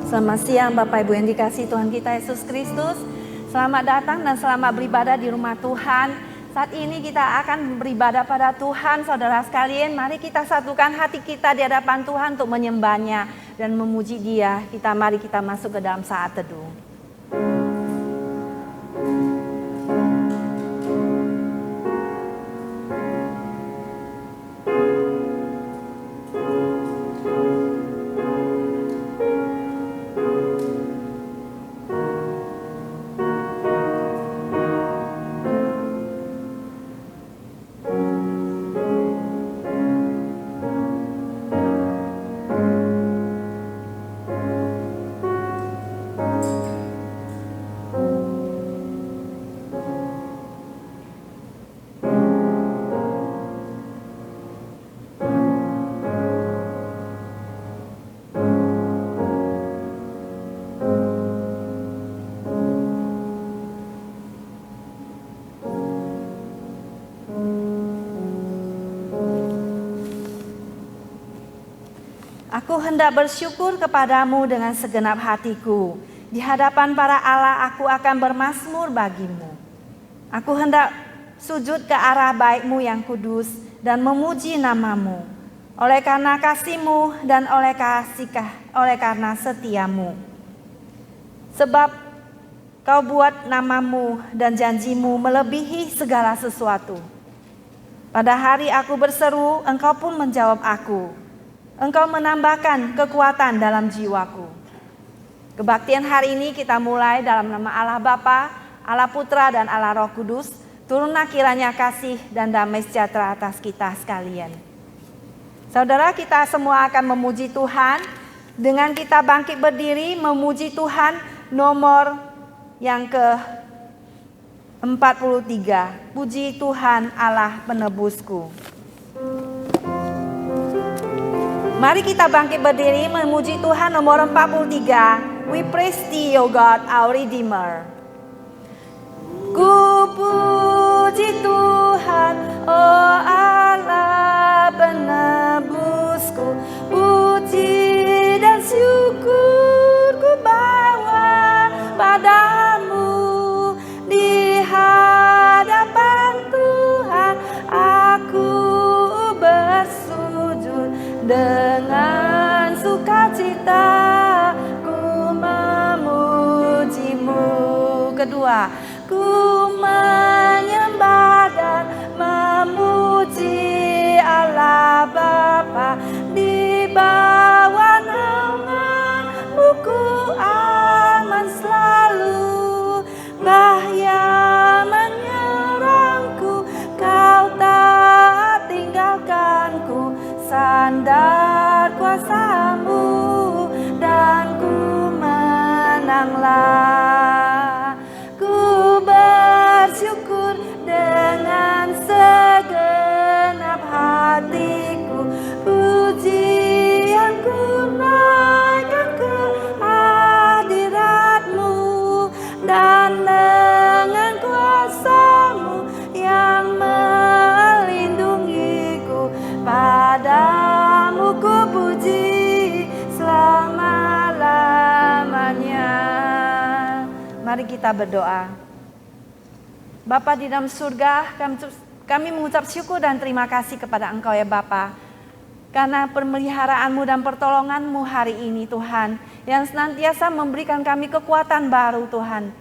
Selamat siang Bapak Ibu yang dikasihi Tuhan kita Yesus Kristus. Selamat datang dan selamat beribadah di rumah Tuhan. Saat ini kita akan beribadah pada Tuhan. Saudara sekalian, mari kita satukan hati kita di hadapan Tuhan untuk menyembahnya dan memuji Dia. Mari kita masuk ke dalam saat teduh. Aku hendak bersyukur kepadamu dengan segenap hatiku. Di hadapan para Allah aku akan bermazmur bagimu. Aku hendak sujud ke arah baik-Mu yang kudus dan memuji namamu. Oleh karena kasih-Mu dan oleh karena setia-Mu. Sebab Kau buat namamu dan janjimu melebihi segala sesuatu. Pada hari aku berseru, Engkau pun menjawab aku. Engkau menambahkan kekuatan dalam jiwaku. Kebaktian hari ini kita mulai dalam nama Allah Bapa, Allah Putra dan Allah Roh Kudus. Turunlah kiranya kasih dan damai sejahtera atas kita sekalian. Saudara, kita semua akan memuji Tuhan. Dengan kita bangkit berdiri memuji Tuhan, nomor yang ke-43. Puji Tuhan Allah penebusku. Mari kita bangkit berdiri memuji Tuhan, nomor 43. We praise Thee, O God, our Redeemer. Ku puji Tuhan, oh Allah penebusku. Puji dan syukur ku bawa padamu. Di hadapan Tuhan aku bersujud. Dengan sukacita ku memuji-Mu. Kedua, ku menyembah dan memuji Allah Bapa. Di bawah naungan-Mu ku aman selalu. Bahaya menyerangku, Kau tak tinggalkanku. Sandar kuasa-Mu dan ku menanglah. Ku bersyukur dengan segenap hatiku. Pujianku naikkan ke hadirat-Mu dan dengan kuasa-Mu yang melindungiku. Padamu ku puji selama-lamanya. Mari kita berdoa. Bapa di dalam surga, kami mengucap syukur dan terima kasih kepada Engkau ya Bapa. Karena pemeliharaanmu dan pertolonganmu hari ini Tuhan, yang senantiasa memberikan kami kekuatan baru Tuhan.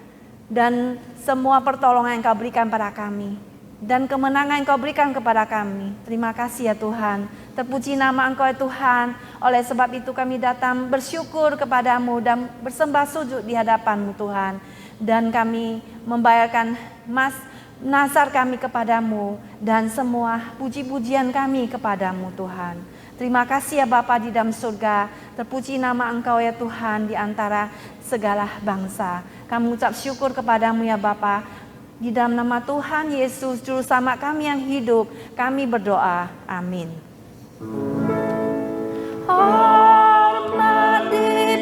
Dan semua pertolongan yang Kau berikan pada kami. Dan kemenangan yang Kau berikan kepada kami. Terima kasih ya Tuhan. Terpuji nama Engkau ya Tuhan. Oleh sebab itu kami datang bersyukur kepadamu dan bersembah sujud di hadapan-Mu Tuhan. Dan kami membayarkan nazar kami kepadamu dan semua puji-pujian kami kepadamu Tuhan. Terima kasih ya Bapa di dalam surga. Terpuji nama Engkau ya Tuhan di antara segala bangsa. Kami mengucap syukur kepadamu ya Bapa. Di dalam nama Tuhan Yesus, Juru Selamat kami yang hidup, kami berdoa. Amin. Hormat di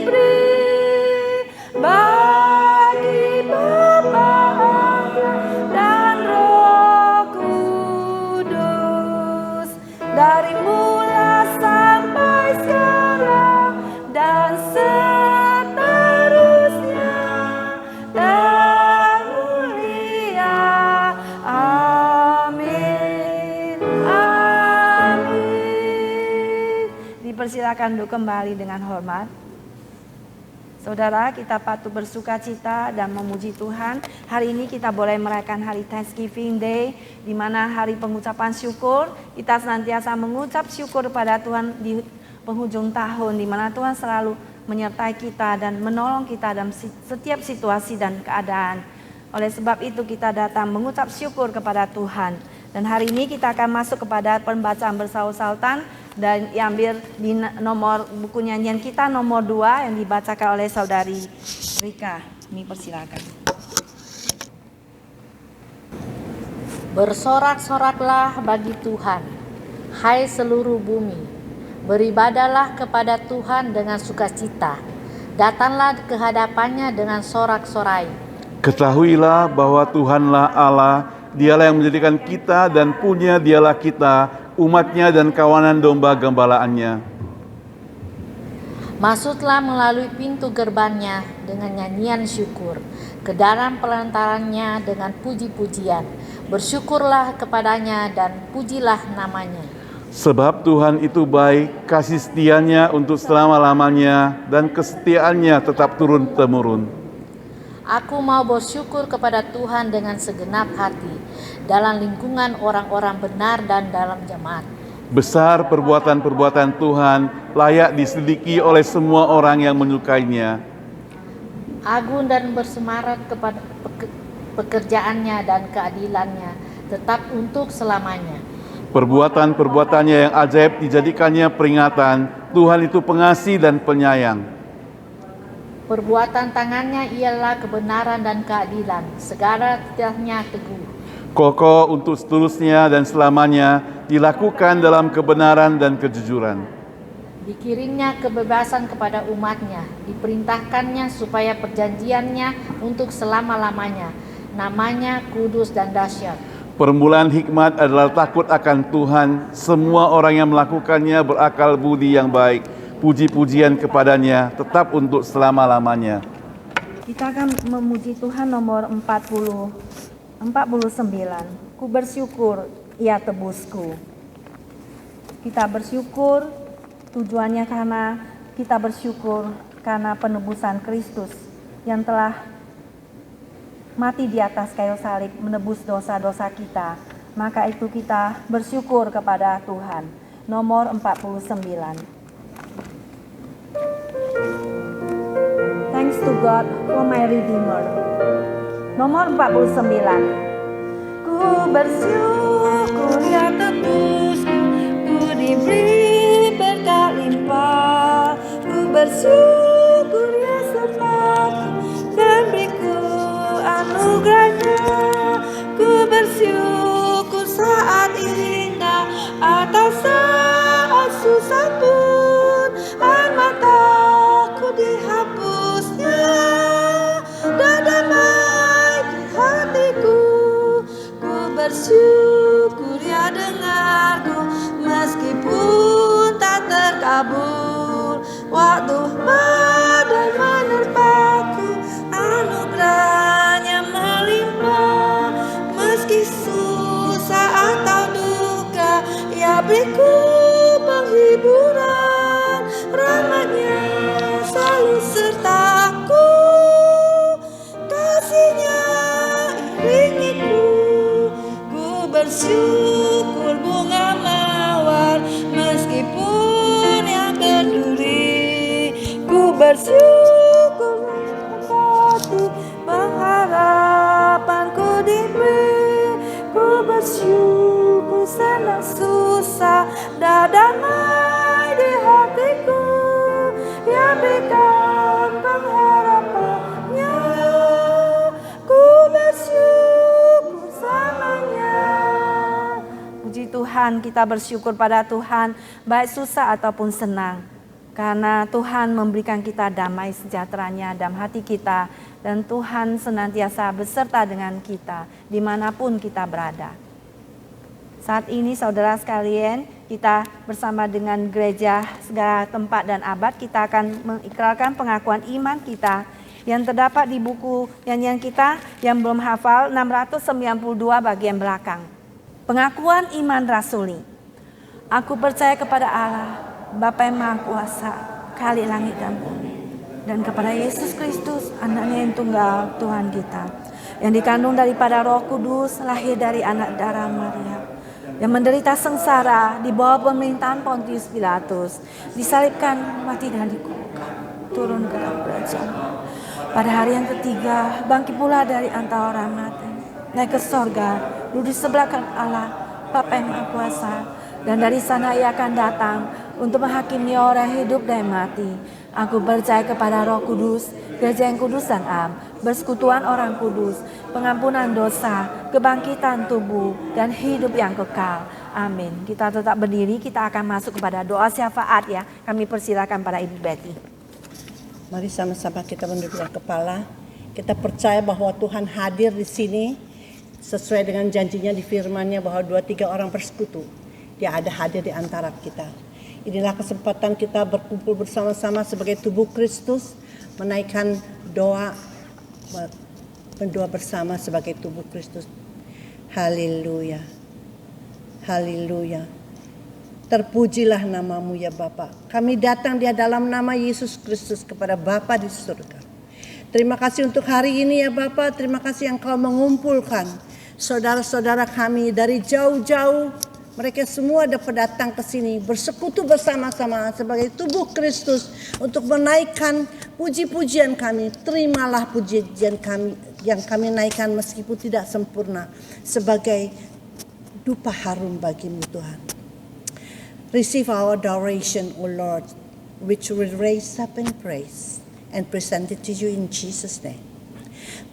dipersilakan untuk kembali dengan hormat. Saudara, kita patut bersuka cita dan memuji Tuhan. Hari ini kita boleh merayakan hari Thanksgiving Day, di mana hari pengucapan syukur. Kita senantiasa mengucap syukur pada Tuhan di penghujung tahun, di mana Tuhan selalu menyertai kita dan menolong kita dalam setiap situasi dan keadaan. Oleh sebab itu kita datang mengucap syukur kepada Tuhan. Dan hari ini kita akan masuk kepada pembacaan bersaut-sautan dan diambil di nomor buku nyanyian kita nomor 2 yang dibacakan oleh saudari Rika. Ini persilakan. Bersorak-soraklah bagi Tuhan, hai seluruh bumi. Beribadahlah kepada Tuhan dengan sukacita. Datanglah ke hadapannya dengan sorak-sorai. Ketahuilah bahwa Tuhanlah Allah, Dialah yang menjadikan kita dan punya Dialah kita, umatnya dan kawanan domba gembalaannya. Masuklah melalui pintu gerbangnya dengan nyanyian syukur, ke dalam pelantarannya dengan puji-pujian. Bersyukurlah kepadanya dan pujilah namanya. Sebab Tuhan itu baik, kasih setianya untuk selama-lamanya, dan kesetiaannya tetap turun-temurun. Aku mau bersyukur kepada Tuhan dengan segenap hati, dalam lingkungan orang-orang benar dan dalam jemaat. Besar perbuatan-perbuatan Tuhan, layak diselidiki oleh semua orang yang menyukainya. Agung dan bersemarak kepada pekerjaannya dan keadilannya, tetap untuk selamanya. Perbuatan-perbuatannya yang ajaib dijadikannya peringatan. Tuhan itu pengasih dan penyayang. Perbuatan tangannya ialah kebenaran dan keadilan, segala titahnya teguh. Kokoh untuk seterusnya dan selamanya, dilakukan dalam kebenaran dan kejujuran. Dikirimnya kebebasan kepada umatnya, diperintahkannya supaya perjanjiannya untuk selama-lamanya. Namanya kudus dan dahsyat. Permulaan hikmat adalah takut akan Tuhan. Semua orang yang melakukannya berakal budi yang baik. Puji-pujian kepadanya tetap untuk selama-lamanya. Kita akan memuji Tuhan nomor 49. Ku bersyukur, Ia tebusku. Kita bersyukur tujuannya karena kita bersyukur karena penebusan Kristus yang telah mati di atas kayu salib menebus dosa-dosa kita. Maka itu kita bersyukur kepada Tuhan. Nomor 49. Thanks to God for my Redeemer. Nomor 49. Ku bersyukur Ya tebusku, ku diberi berkat limpah. Ku bersyukur Ya sertaku dan beriku anugerahnya. Ku bersyukur saat indah atau saat susah pun air mataku dihapusnya dan damai di hatiku. Ku bersyukur Ya dengarku meskipun tak terkabul. Waktu badai menerpaku, anugerahnya melimpah. Meski susah atau duka, Ya beriku penghiburan. Rahmatnya selalu sertaku, kasihnya iringiku. Ku bersyukur bunga mawar meskipun yang berduri. Ku bersyukur hati pengharapanku diberi. Ku bersyukur senang susah dan damai di hatiku. Ya berikan pengharapannya. Ku bersyukur selamanya. Puji Tuhan, kita bersyukur pada Tuhan baik susah ataupun senang. Karena Tuhan memberikan kita damai sejahteranya dalam hati kita. Dan Tuhan senantiasa beserta dengan kita dimanapun kita berada. Saat ini saudara sekalian, kita bersama dengan gereja segala tempat dan abad, kita akan mengikrarkan pengakuan iman kita yang terdapat di buku nyanyian kita yang belum hafal 692 bagian belakang. Pengakuan iman rasuli. Aku percaya kepada Allah, Bapa yang Maha Kuasa, Khalik langit dan bumi, dan kepada Yesus Kristus, anaknya yang tunggal, Tuhan kita, yang dikandung daripada Roh Kudus, lahir dari anak darah Maria, yang menderita sengsara di bawah pemerintahan Pontius Pilatus, disalibkan, mati dan dikuburkan, turun ke dalam kerajaan. Pada hari yang ketiga, bangkit pula dari antara orang mati, naik ke sorga, duduk di sebelah kanan Allah, Bapa yang Maha Kuasa, dan dari sana Ia akan datang untuk menghakimi orang hidup dan mati. Aku percaya kepada Roh Kudus, Gereja yang kudus dan am, persekutuan orang kudus, pengampunan dosa, kebangkitan tubuh, dan hidup yang kekal. Amin. Kita tetap berdiri, kita akan masuk kepada doa syafaat ya. Kami persilakan pada Ibu Betty. Mari sama-sama kita menundukkan kepala. Kita percaya bahwa Tuhan hadir di sini sesuai dengan janjinya di firman-Nya bahwa 2-3 orang bersekutu, Dia ada hadir di antara kita. Inilah kesempatan kita berkumpul bersama-sama sebagai tubuh Kristus, menaikkan doa, berdoa bersama sebagai tubuh Kristus. Haleluya. Haleluya. Terpujilah namamu ya Bapa. Kami datang di dalam nama Yesus Kristus kepada Bapa di surga. Terima kasih untuk hari ini ya Bapa. Terima kasih Engkau mengumpulkan saudara-saudara kami dari jauh-jauh. Mereka semua dapat datang ke sini bersekutu bersama-sama sebagai tubuh Kristus untuk menaikkan puji-pujian kami. Terimalah pujian kami yang kami naikkan meskipun tidak sempurna sebagai dupa harum bagimu Tuhan. Receive our adoration, O Lord, which we raise up in praise and present it to you in Jesus' name.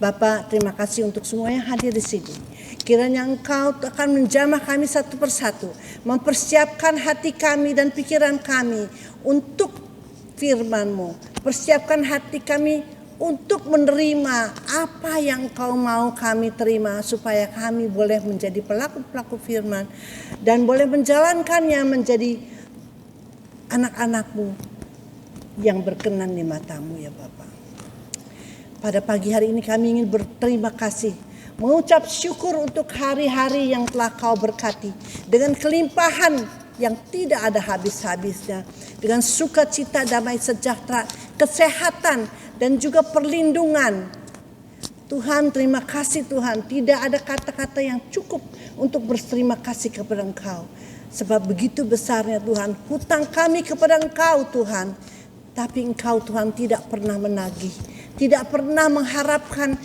Bapa, terima kasih untuk semua yang hadir di sini. Kiranya Engkau akan menjamah kami satu persatu, mempersiapkan hati kami dan pikiran kami untuk firman-Mu. Persiapkan hati kami untuk menerima apa yang Engkau mau kami terima, supaya kami boleh menjadi pelaku-pelaku firman dan boleh menjalankannya menjadi anak-anak-Mu yang berkenan di mata-Mu ya Bapa. Pada pagi hari ini kami ingin berterima kasih, mengucap syukur untuk hari-hari yang telah Kau berkati dengan kelimpahan yang tidak ada habis-habisnya, dengan sukacita, damai sejahtera, kesehatan, dan juga perlindungan. Tuhan, terima kasih Tuhan. Tidak ada kata-kata yang cukup untuk berterima kasih kepada Engkau. Sebab begitu besarnya Tuhan, hutang kami kepada Engkau Tuhan. Tapi Engkau Tuhan tidak pernah menagih, tidak pernah mengharapkan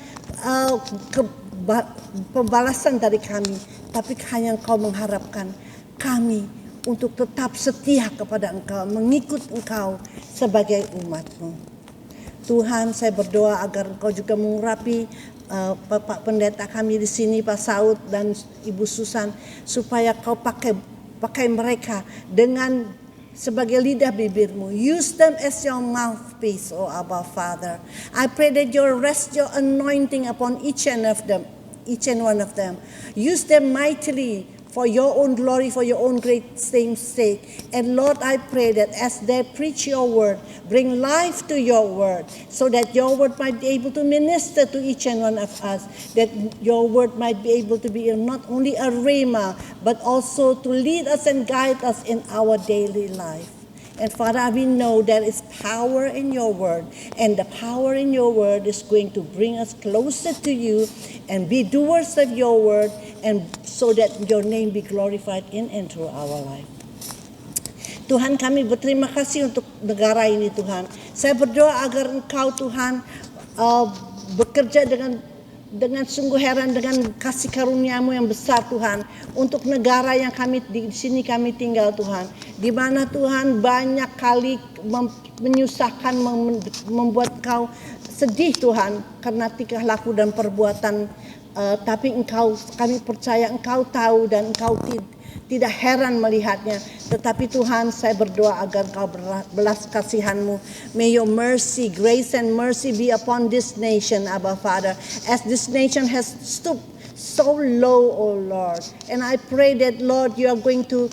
pembalasan dari kami. Tapi hanya Engkau mengharapkan kami untuk tetap setia kepada Engkau, mengikut Engkau sebagai umat-Mu. Tuhan, saya berdoa agar Engkau juga mengurapi Bapak Pendeta kami di sini, Pak Saud dan Ibu Susan, supaya Kau pakai mereka dengan sebagai lidah bibir-Mu. Use them as your mouthpiece, oh Abba Father. I pray that you rest your anointing upon each and one of them. Use them mightily for your own glory, for your own great name's sake. And Lord, I pray that as they preach your word, bring life to your word, so that your word might be able to minister to each and one of us, that your word might be able to be not only a rhema, but also to lead us and guide us in our daily life. And Father, we know there is power in your word, and the power in your word is going to bring us closer to you and be doers of your word, and so that your name be glorified in and through our life. Tuhan, kami berterima kasih untuk negara ini Tuhan. Saya berdoa agar Engkau Tuhan bekerja dengan sungguh heran dengan kasih karunia-Mu yang besar Tuhan, untuk negara yang kami di sini kami tinggal Tuhan, di mana Tuhan banyak kali menyusahkan, membuat Kau sedih Tuhan karena tingkah laku dan perbuatan, tapi kami percaya Engkau tahu dan Engkau tidak heran melihatnya. Tetapi Tuhan, saya berdoa agar Kau belas kasihan-Mu. May your mercy, grace and mercy be upon this nation, Abba Father, as this nation has stooped so low, O Lord. And I pray that, Lord, you are going to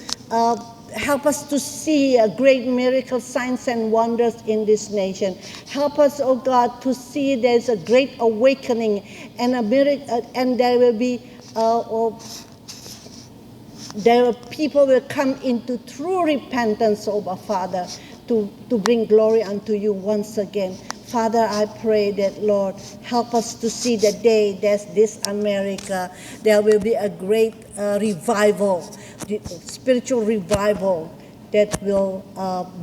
help us to see a great miracle, signs and wonders in this nation. Help us, oh God, to see there's a great awakening and a miracle, and there will be the people will come into true repentance, oh Father, to bring glory unto you once again. Father, I pray that, Lord, help us to see the day there's this America, there will be a great revival, spiritual revival that will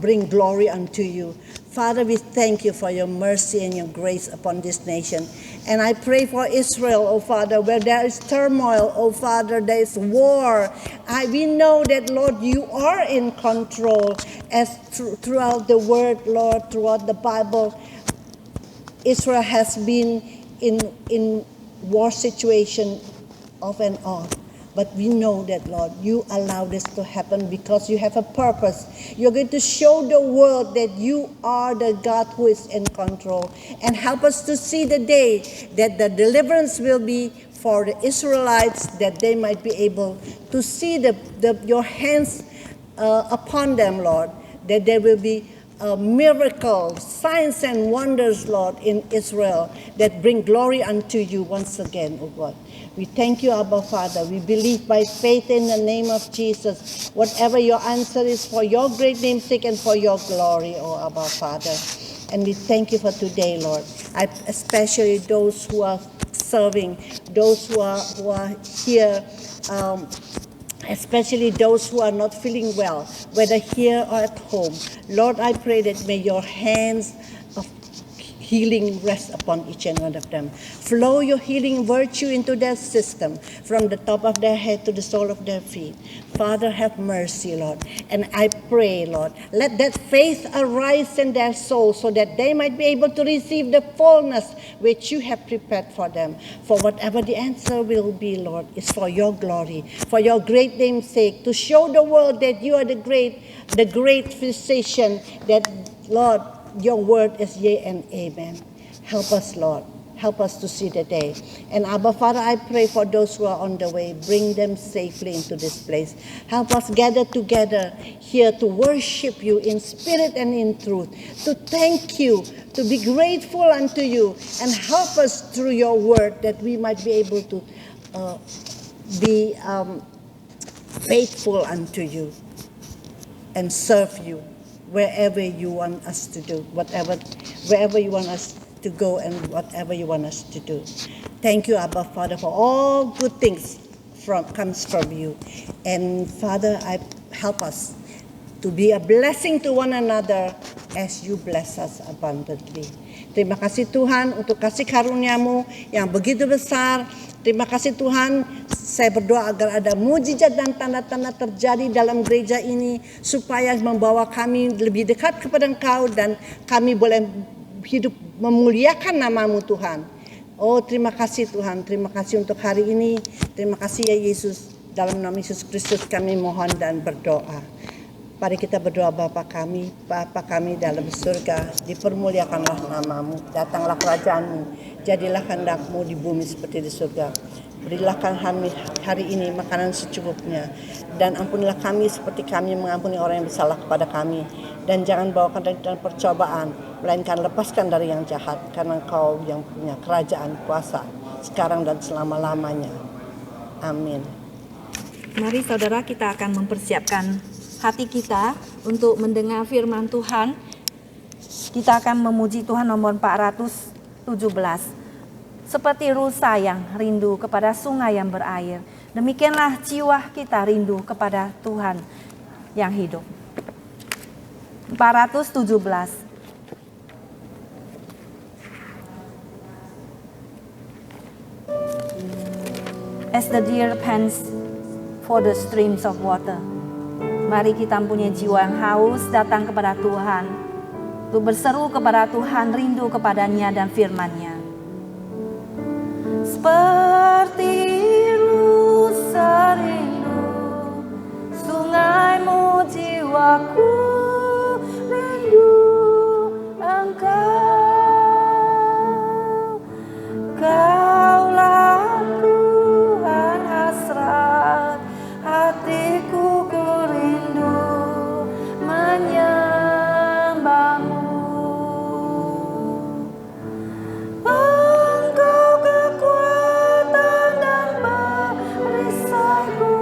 bring glory unto you. Father, we thank you for your mercy and your grace upon this nation. And I pray for Israel, oh Father, where there is turmoil, oh Father, there is war. We know that, Lord, you are in control. As throughout the word, Lord, throughout the Bible, Israel has been in war situation off and on. But we know that, Lord, you allow this to happen because you have a purpose. You're going to show the world that you are the God who is in control. And help us to see the day that the deliverance will be for the Israelites, that they might be able to see your hands upon them, Lord, that there will be miracles, signs and wonders, Lord, in Israel that bring glory unto you once again, oh God. We thank you, Abba Father. We believe by faith in the name of Jesus. Whatever your answer is, for your great name's sake and for your glory, oh Abba Father. And we thank you for today, Lord. Especially those who are serving, those who are here, especially those who are not feeling well, whether here or at home. Lord, I pray that may your hands of healing rest upon each and one of them. Flow your healing virtue into their system, from the top of their head to the sole of their feet. Father, have mercy, Lord. And I pray, Lord, let that faith arise in their soul so that they might be able to receive the fullness which you have prepared for them. For whatever the answer will be, Lord, is for your glory, for your great name's sake, to show the world that you are the great physician, that, Lord, your word is yea and amen. Help us, Lord. Help us to see the day. And Abba, Father, I pray for those who are on the way. Bring them safely into this place. Help us gather together here to worship you in spirit and in truth, to thank you, to be grateful unto you, and help us through your word that we might be able to be faithful unto you and serve you wherever you want us to do, wherever you want us to go and whatever you want us to do. Thank you, Abba Father, for all good things comes from you. And Father, help us to be a blessing to one another as you bless us abundantly. Terima kasih Tuhan untuk kasih karunia-Mu yang begitu besar. Terima kasih Tuhan, saya berdoa agar ada mujizat dan tanda-tanda terjadi dalam gereja ini supaya membawa kami lebih dekat kepada Engkau dan kami boleh hidup memuliakan nama-Mu Tuhan. Oh, terima kasih Tuhan, terima kasih untuk hari ini. Terima kasih ya Yesus, dalam nama Yesus Kristus kami mohon dan berdoa. Mari kita berdoa, Bapa kami dalam surga, dipermuliakanlah nama-Mu, datanglah kerajaan-Mu, jadilah kehendak-Mu di bumi seperti di surga. Berilah kami hari ini makanan secukupnya, dan ampunilah kami seperti kami mengampuni orang yang bersalah kepada kami. Dan jangan bawakan kami dalam percobaan, melainkan lepaskan dari yang jahat, karena Engkau yang punya kerajaan, kuasa, sekarang dan selama-lamanya. Amin. Mari saudara, kita akan mempersiapkan hati kita untuk mendengar firman Tuhan. Kita akan memuji Tuhan nomor 417. Seperti rusa yang rindu kepada sungai yang berair, demikianlah jiwa kita rindu kepada Tuhan yang hidup. 417. As the deer pants for the streams of water. Mari kita mempunyai jiwa yang haus datang kepada Tuhan, untuk berseru kepada Tuhan, rindu kepadanya dan firman-Nya. Seperti rusa rindu sungai-Mu, jiwaku rindu Engkau. Kaulah Tuhan hasrat hatiku, ku rindu menyembah-Mu. Engkau kekuatan dan perisaiku,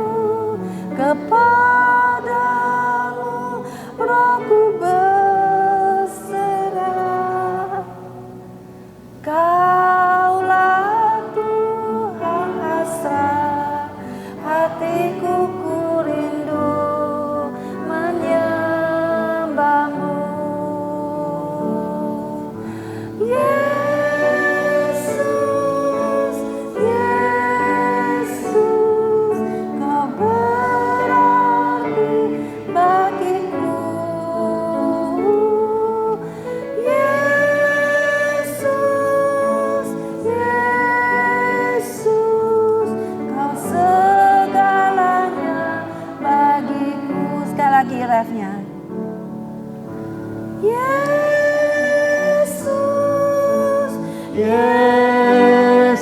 Yesus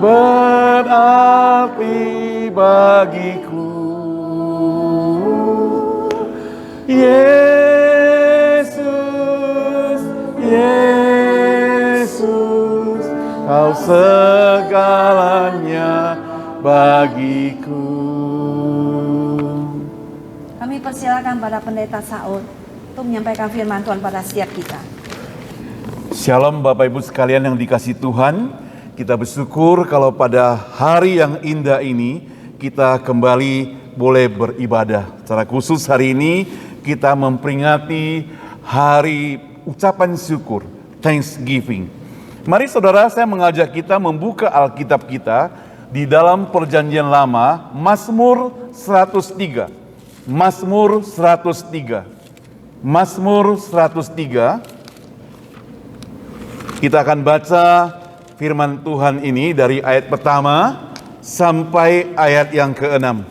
berarti bagiku. Yesus, Yesus, Kau segalanya bagiku. Kami persilakan pada Pendeta Saud untuk menyampaikan firman Tuhan pada setiap kita. Shalom Bapak Ibu sekalian yang dikasihi Tuhan. Kita bersyukur kalau pada hari yang indah ini kita kembali boleh beribadah. Secara khusus hari ini kita memperingati hari ucapan syukur, Thanksgiving. Mari saudara, saya mengajak kita membuka Alkitab kita di dalam Perjanjian Lama, Mazmur 103. Mazmur 103. Mazmur 103. Kita akan baca firman Tuhan ini dari ayat pertama sampai ayat yang ke-6.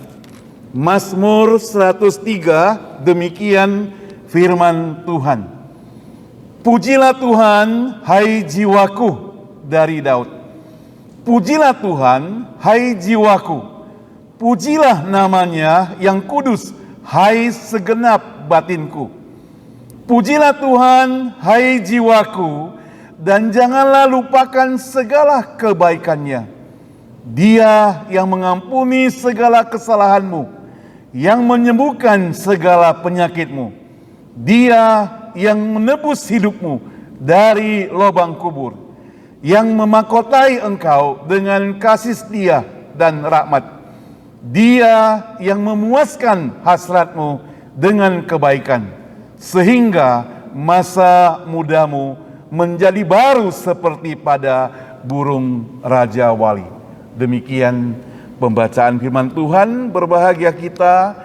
Mazmur 103, demikian firman Tuhan. Pujilah Tuhan, hai jiwaku, dari Daud. Pujilah Tuhan, hai jiwaku. Pujilah namanya yang kudus, hai segenap batinku. Pujilah Tuhan, hai jiwaku, dan janganlah lupakan segala kebaikannya. Dia yang mengampuni segala kesalahanmu, yang menyembuhkan segala penyakitmu. Dia yang menebus hidupmu dari lubang kubur, yang memahkotai engkau dengan kasih setia dan rahmat. Dia yang memuaskan hasratmu dengan kebaikan, sehingga masa mudamu menjadi baru seperti pada burung raja wali. Demikian pembacaan firman Tuhan. Berbahagia kita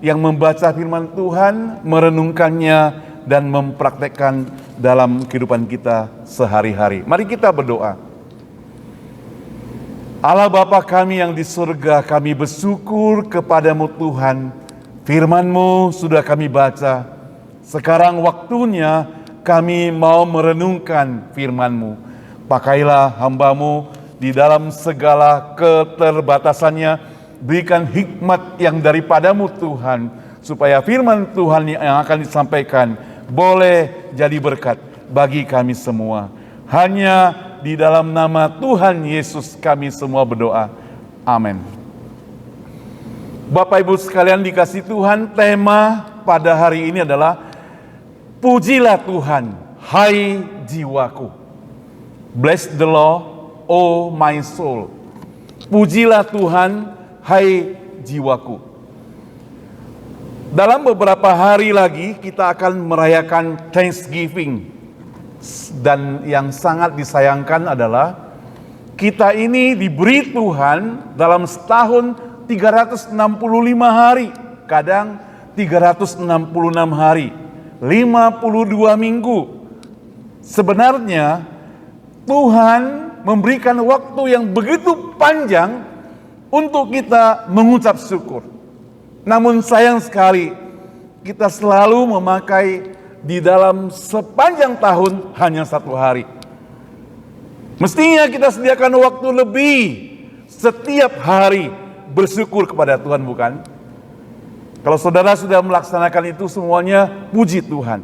yang membaca firman Tuhan, merenungkannya, dan mempraktekkan dalam kehidupan kita sehari-hari. Mari kita berdoa. Allah Bapa kami yang di surga, kami bersyukur kepadamu Tuhan. Firman-Mu sudah kami baca. Sekarang waktunya kami mau merenungkan firman-Mu. Pakailah hamba-Mu di dalam segala keterbatasannya. Berikan hikmat yang daripadamu Tuhan, supaya firman Tuhan yang akan disampaikan boleh jadi berkat bagi kami semua. Hanya di dalam nama Tuhan Yesus kami semua berdoa. Amin. Bapak Ibu sekalian dikasihi Tuhan, tema pada hari ini adalah pujilah Tuhan, hai jiwaku. Bless the Lord, oh my soul. Pujilah Tuhan, hai jiwaku. Dalam beberapa hari lagi kita akan merayakan Thanksgiving. Dan yang sangat disayangkan adalah kita ini diberi Tuhan dalam setahun 365 hari. Kadang 366 hari. 52 minggu. Sebenarnya Tuhan memberikan waktu yang begitu panjang untuk kita mengucap syukur. Namun sayang sekali kita selalu memakai di dalam sepanjang tahun hanya 1 hari. Mestinya kita sediakan waktu lebih setiap hari bersyukur kepada Tuhan, bukan? Kalau saudara sudah melaksanakan itu semuanya, puji Tuhan.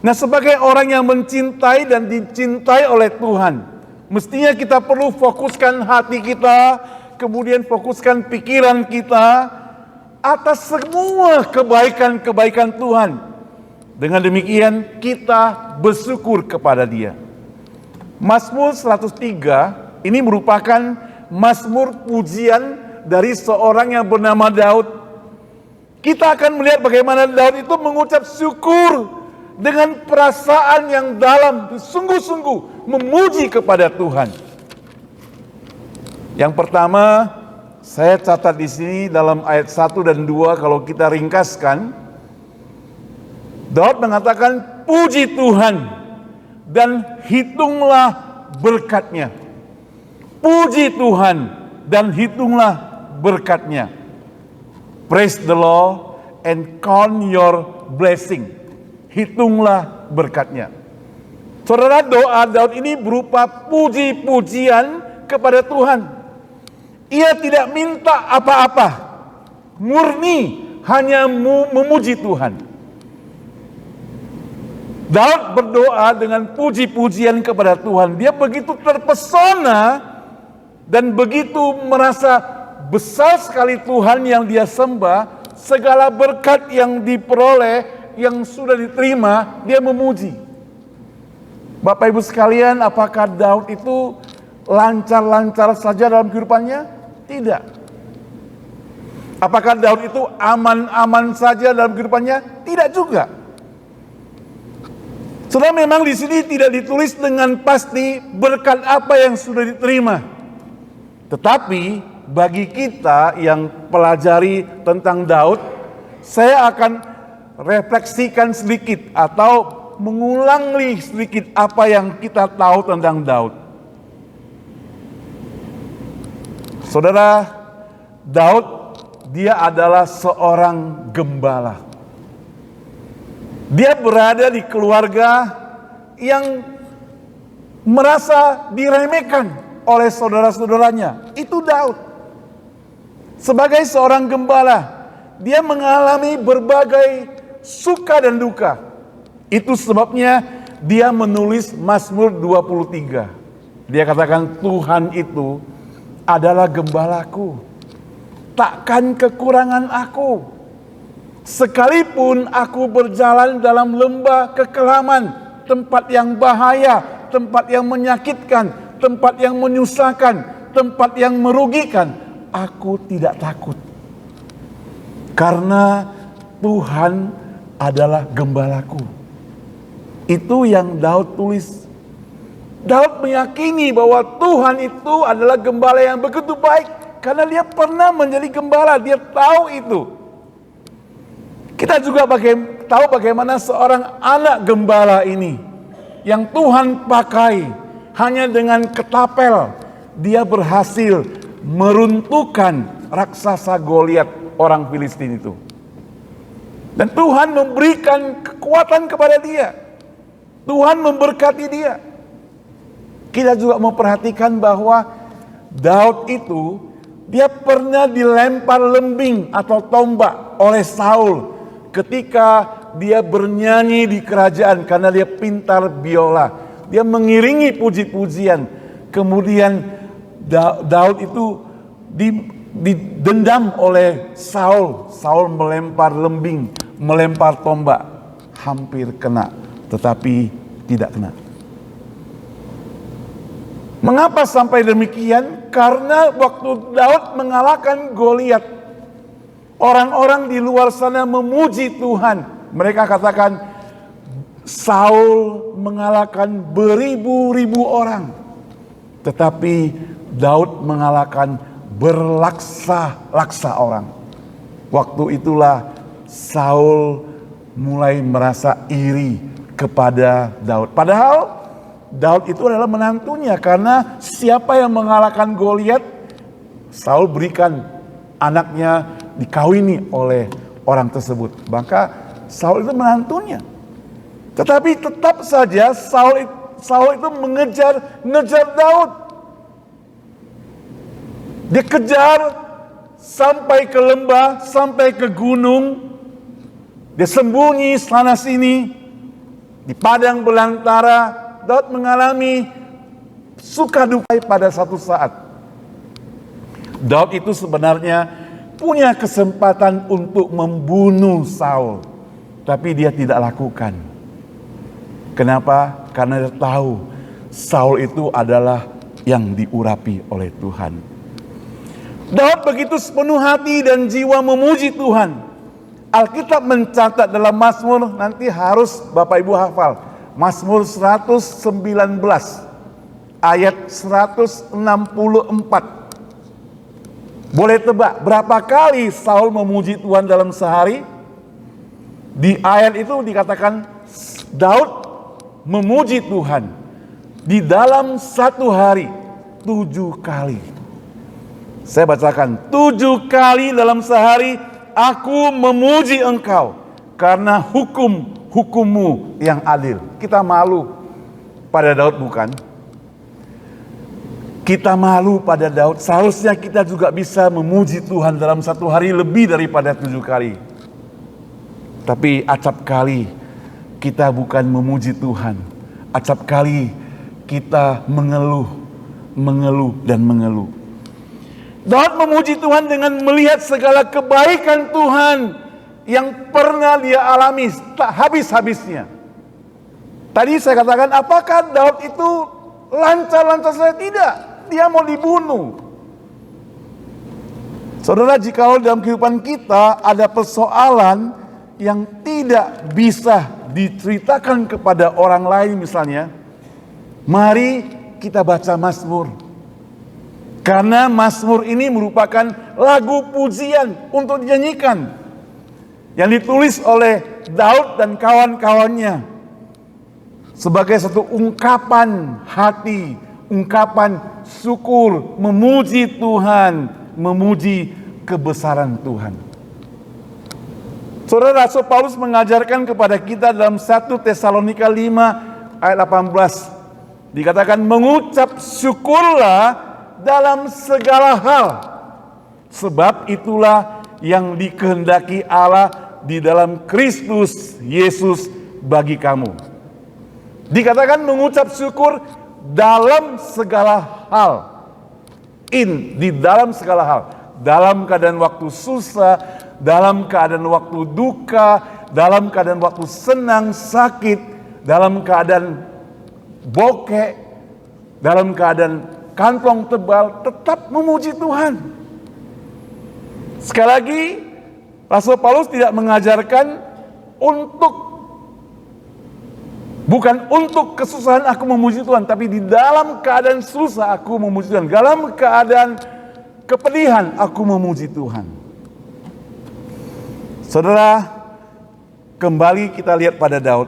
Nah, sebagai orang yang mencintai dan dicintai oleh Tuhan, mestinya kita perlu fokuskan hati kita, kemudian fokuskan pikiran kita atas semua kebaikan-kebaikan Tuhan. Dengan demikian kita bersyukur kepada Dia. Mazmur 103 ini merupakan mazmur pujian dari seorang yang bernama Daud. Kita akan melihat bagaimana Daud itu mengucap syukur dengan perasaan yang dalam, sungguh-sungguh memuji kepada Tuhan. Yang pertama, saya catat di sini dalam ayat 1 dan 2, kalau kita ringkaskan, Daud mengatakan, puji Tuhan dan hitunglah berkat-Nya. Puji Tuhan dan hitunglah berkat-Nya. Praise the Lord and count your blessing. Hitunglah berkat-Nya. Saudara, doa Daud ini berupa puji-pujian kepada Tuhan. Ia tidak minta apa-apa, murni hanya memuji Tuhan. Daud berdoa dengan puji-pujian kepada Tuhan. Dia begitu terpesona dan begitu merasa besar sekali Tuhan yang dia sembah, segala berkat yang diperoleh, yang sudah diterima, dia memuji. Bapak Ibu sekalian, apakah Daud itu lancar-lancar saja dalam kehidupannya? Tidak. Apakah Daud itu aman-aman saja dalam kehidupannya? Tidak juga. Saudara, memang di sini tidak ditulis dengan pasti berkat apa yang sudah diterima. Tetapi bagi kita yang pelajari tentang Daud, saya akan refleksikan sedikit atau mengulangi sedikit apa yang kita tahu tentang Daud. Saudara, Daud dia adalah seorang gembala. Dia berada di keluarga yang merasa diremehkan oleh saudara-saudaranya. Itu Daud. Sebagai seorang gembala, dia mengalami berbagai suka dan duka. Itu sebabnya dia menulis Mazmur 23. Dia katakan, Tuhan itu adalah gembalaku, takkan kekurangan aku. Sekalipun aku berjalan dalam lembah kekelaman, tempat yang bahaya, tempat yang menyakitkan, tempat yang menyusahkan, tempat yang merugikan, aku tidak takut. Karena Tuhan adalah gembalaku. Itu yang Daud tulis. Daud meyakini bahwa Tuhan itu adalah gembala yang begitu baik. Karena dia pernah menjadi gembala, dia tahu itu. Kita juga tahu bagaimana seorang anak gembala ini yang Tuhan pakai hanya dengan ketapel, dia berhasil meruntuhkan raksasa Goliat orang Filistin itu. Dan Tuhan memberikan kekuatan kepada dia. Tuhan memberkati dia. Kita juga memperhatikan bahwa Daud itu dia pernah dilempar lembing atau tombak oleh Saul ketika dia bernyanyi di kerajaan karena dia pintar biola. Dia mengiringi puji-pujian. Kemudian Daud itu didendam oleh Saul. Saul melempar lembing, melempar tombak, hampir kena, tetapi tidak kena. Mengapa sampai demikian? Karena waktu Daud mengalahkan Goliat, orang-orang di luar sana memuji Tuhan. Mereka katakan, Saul mengalahkan beribu-ribu orang, tetapi Daud mengalahkan berlaksa-laksa orang. Waktu itulah Saul mulai merasa iri kepada Daud. Padahal Daud itu adalah menantunya, karena siapa yang mengalahkan Goliat, Saul berikan anaknya dikawini oleh orang tersebut. Maka Saul itu menantunya. Tetapi tetap saja Saul itu mengejar Daud. Dia kejar sampai ke lembah, sampai ke gunung. Dia sembunyi sana sini di padang belantara. Daud mengalami suka duka pada satu saat. Daud itu sebenarnya punya kesempatan untuk membunuh Saul, tapi dia tidak lakukan. Kenapa? Karena dia tahu Saul itu adalah yang diurapi oleh Tuhan. Daud begitu sepenuh hati dan jiwa memuji Tuhan. Alkitab mencatat dalam Mazmur, nanti harus Bapak Ibu hafal. Mazmur 119 ayat 164. Boleh tebak berapa kali Saul memuji Tuhan dalam sehari? Di ayat itu dikatakan Daud memuji Tuhan di dalam satu hari 7 kali. Saya bacakan, 7 kali dalam sehari aku memuji Engkau karena hukum-Hukum-Mu yang adil. Kita malu pada Daud, bukan? Kita malu pada Daud. Seharusnya kita juga bisa memuji Tuhan dalam satu hari lebih daripada 7 kali. Tapi acap kali kita bukan memuji Tuhan. Acap kali kita mengeluh dan mengeluh. Daud memuji Tuhan dengan melihat segala kebaikan Tuhan yang pernah dia alami tak habis-habisnya. Tadi saya katakan, apakah Daud itu lancar-lancar saja? Tidak. Dia mau dibunuh. Saudara, jika dalam kehidupan kita ada persoalan yang tidak bisa diceritakan kepada orang lain misalnya, mari kita baca Mazmur. Karena Mazmur ini merupakan lagu pujian untuk dinyanyikan, yang ditulis oleh Daud dan kawan-kawannya sebagai satu ungkapan hati, ungkapan syukur, memuji Tuhan, memuji kebesaran Tuhan. Saudara, Rasul Paulus mengajarkan kepada kita dalam 1 Tesalonika 5 ayat 18. Dikatakan, mengucap syukurlah dalam segala hal, sebab itulah yang dikehendaki Allah di dalam Kristus Yesus bagi kamu. Dikatakan mengucap syukur dalam segala hal. Di dalam segala hal. Dalam keadaan waktu susah, dalam keadaan waktu duka, dalam keadaan waktu senang, sakit, dalam keadaan bokeh, dalam keadaan kantong tebal, tetap memuji Tuhan. Sekali lagi, Rasul Paulus tidak mengajarkan bukan untuk kesusahan aku memuji Tuhan, tapi di dalam keadaan susah aku memuji Tuhan. Dalam keadaan kepedihan aku memuji Tuhan. Saudara, kembali kita lihat pada Daud.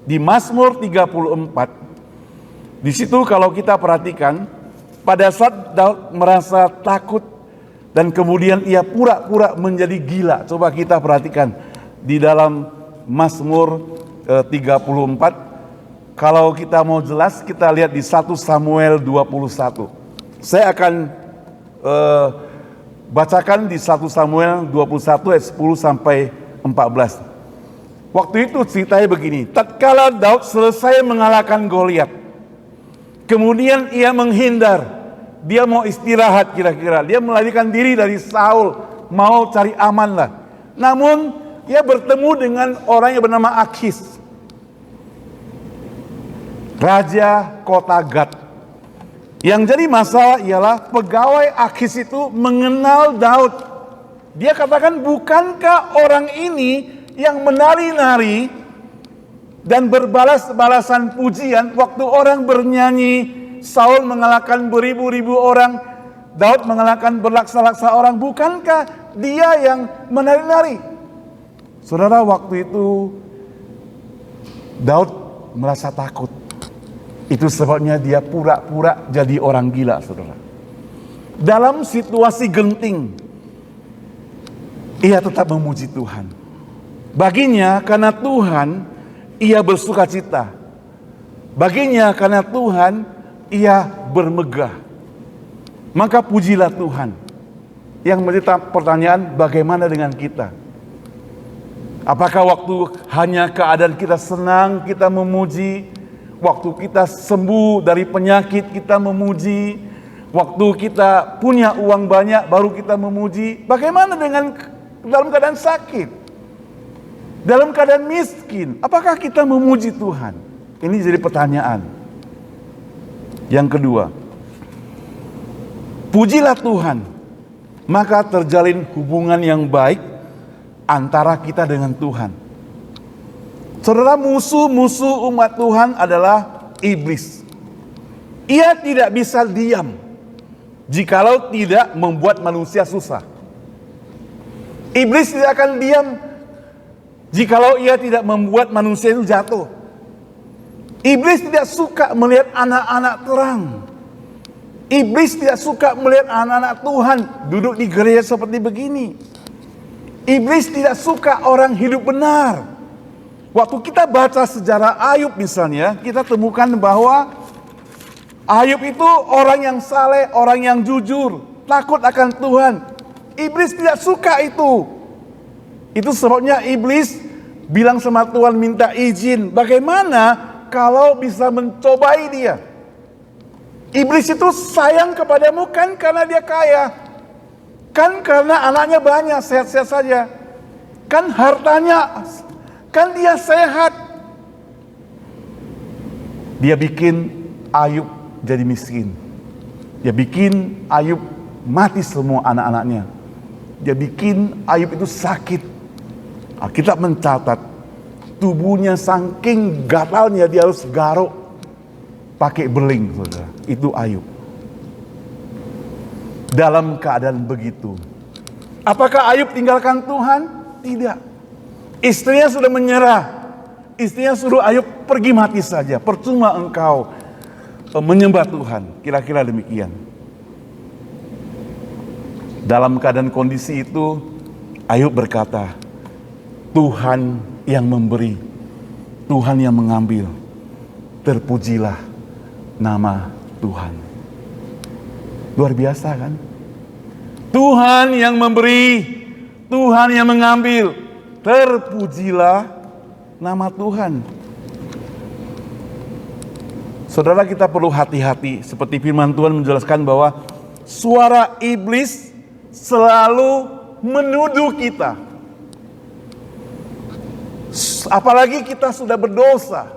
Di Mazmur 34, di situ kalau kita perhatikan, pada saat Daud merasa takut dan kemudian ia pura-pura menjadi gila. Coba kita perhatikan di dalam Mazmur 34. Kalau kita mau jelas, kita lihat di 1 Samuel 21. Saya akan bacakan di 1 Samuel 21 ayat 10 sampai 14. Waktu itu ceritanya begini, tatkala Daud selesai mengalahkan Goliat, kemudian ia menghindar. Dia mau istirahat kira-kira. Dia melarikan diri dari Saul, mau cari aman lah. Namun dia bertemu dengan orang yang bernama Akis, raja kota Gad. Yang jadi masalah ialah pegawai Akis itu mengenal Daud. Dia katakan, bukankah orang ini yang menari-nari dan berbalas-balasan pujian waktu orang bernyanyi, Saul mengalahkan beribu-ribu orang, Daud mengalahkan berlaksa-laksa orang. Bukankah dia yang menari-nari? Saudara, waktu itu Daud merasa takut. Itu sebabnya dia pura-pura jadi orang gila, saudara. Dalam situasi genting, ia tetap memuji Tuhan. Baginya, karena Tuhan, ia bersuka cita. Baginya, karena Tuhan, ia bermegah. Maka pujilah Tuhan. Yang menjadi pertanyaan, bagaimana dengan kita? Apakah waktu hanya keadaan kita senang kita memuji? Waktu kita sembuh dari penyakit kita memuji? Waktu kita punya uang banyak baru kita memuji? Bagaimana dengan dalam keadaan sakit? Dalam keadaan miskin? Apakah kita memuji Tuhan? Ini jadi pertanyaan. Yang kedua, pujilah Tuhan, maka terjalin hubungan yang baik antara kita dengan Tuhan. Saudara, musuh-musuh umat Tuhan adalah iblis. Ia tidak bisa diam jikalau tidak membuat manusia susah. Iblis tidak akan diam jikalau ia tidak membuat manusia itu jatuh. Iblis tidak suka melihat anak-anak terang. Iblis tidak suka melihat anak-anak Tuhan duduk di gereja seperti begini. Iblis tidak suka orang hidup benar. Waktu kita baca sejarah Ayub misalnya, kita temukan bahwa Ayub itu orang yang saleh, orang yang jujur, takut akan Tuhan. Iblis tidak suka itu. Itu sebabnya iblis bilang sama Tuhan, minta izin. Bagaimana kalau bisa mencobai dia? Iblis itu sayang kepadamu kan karena dia kaya. Kan karena anaknya banyak, sehat-sehat saja. Kan hartanya, kan dia sehat. Dia bikin Ayub jadi miskin. Dia bikin Ayub mati semua anak-anaknya. Dia bikin Ayub itu sakit. Alkitab mencatat tubuhnya saking gatalnya dia harus garuk pakai beling, saudara. Itu Ayub. Dalam keadaan begitu, apakah Ayub tinggalkan Tuhan? Tidak. Istrinya sudah menyerah. Istrinya suruh Ayub pergi mati saja. Percuma engkau menyembah Tuhan. Kira-kira demikian. Dalam keadaan kondisi itu, Ayub berkata, Tuhan yang memberi, Tuhan yang mengambil. Terpujilah nama Tuhan. Luar biasa kan? Tuhan yang memberi, Tuhan yang mengambil. Terpujilah nama Tuhan. Saudara, kita perlu hati-hati. Seperti firman Tuhan menjelaskan bahwa suara iblis selalu menuduh kita. Apalagi kita sudah berdosa.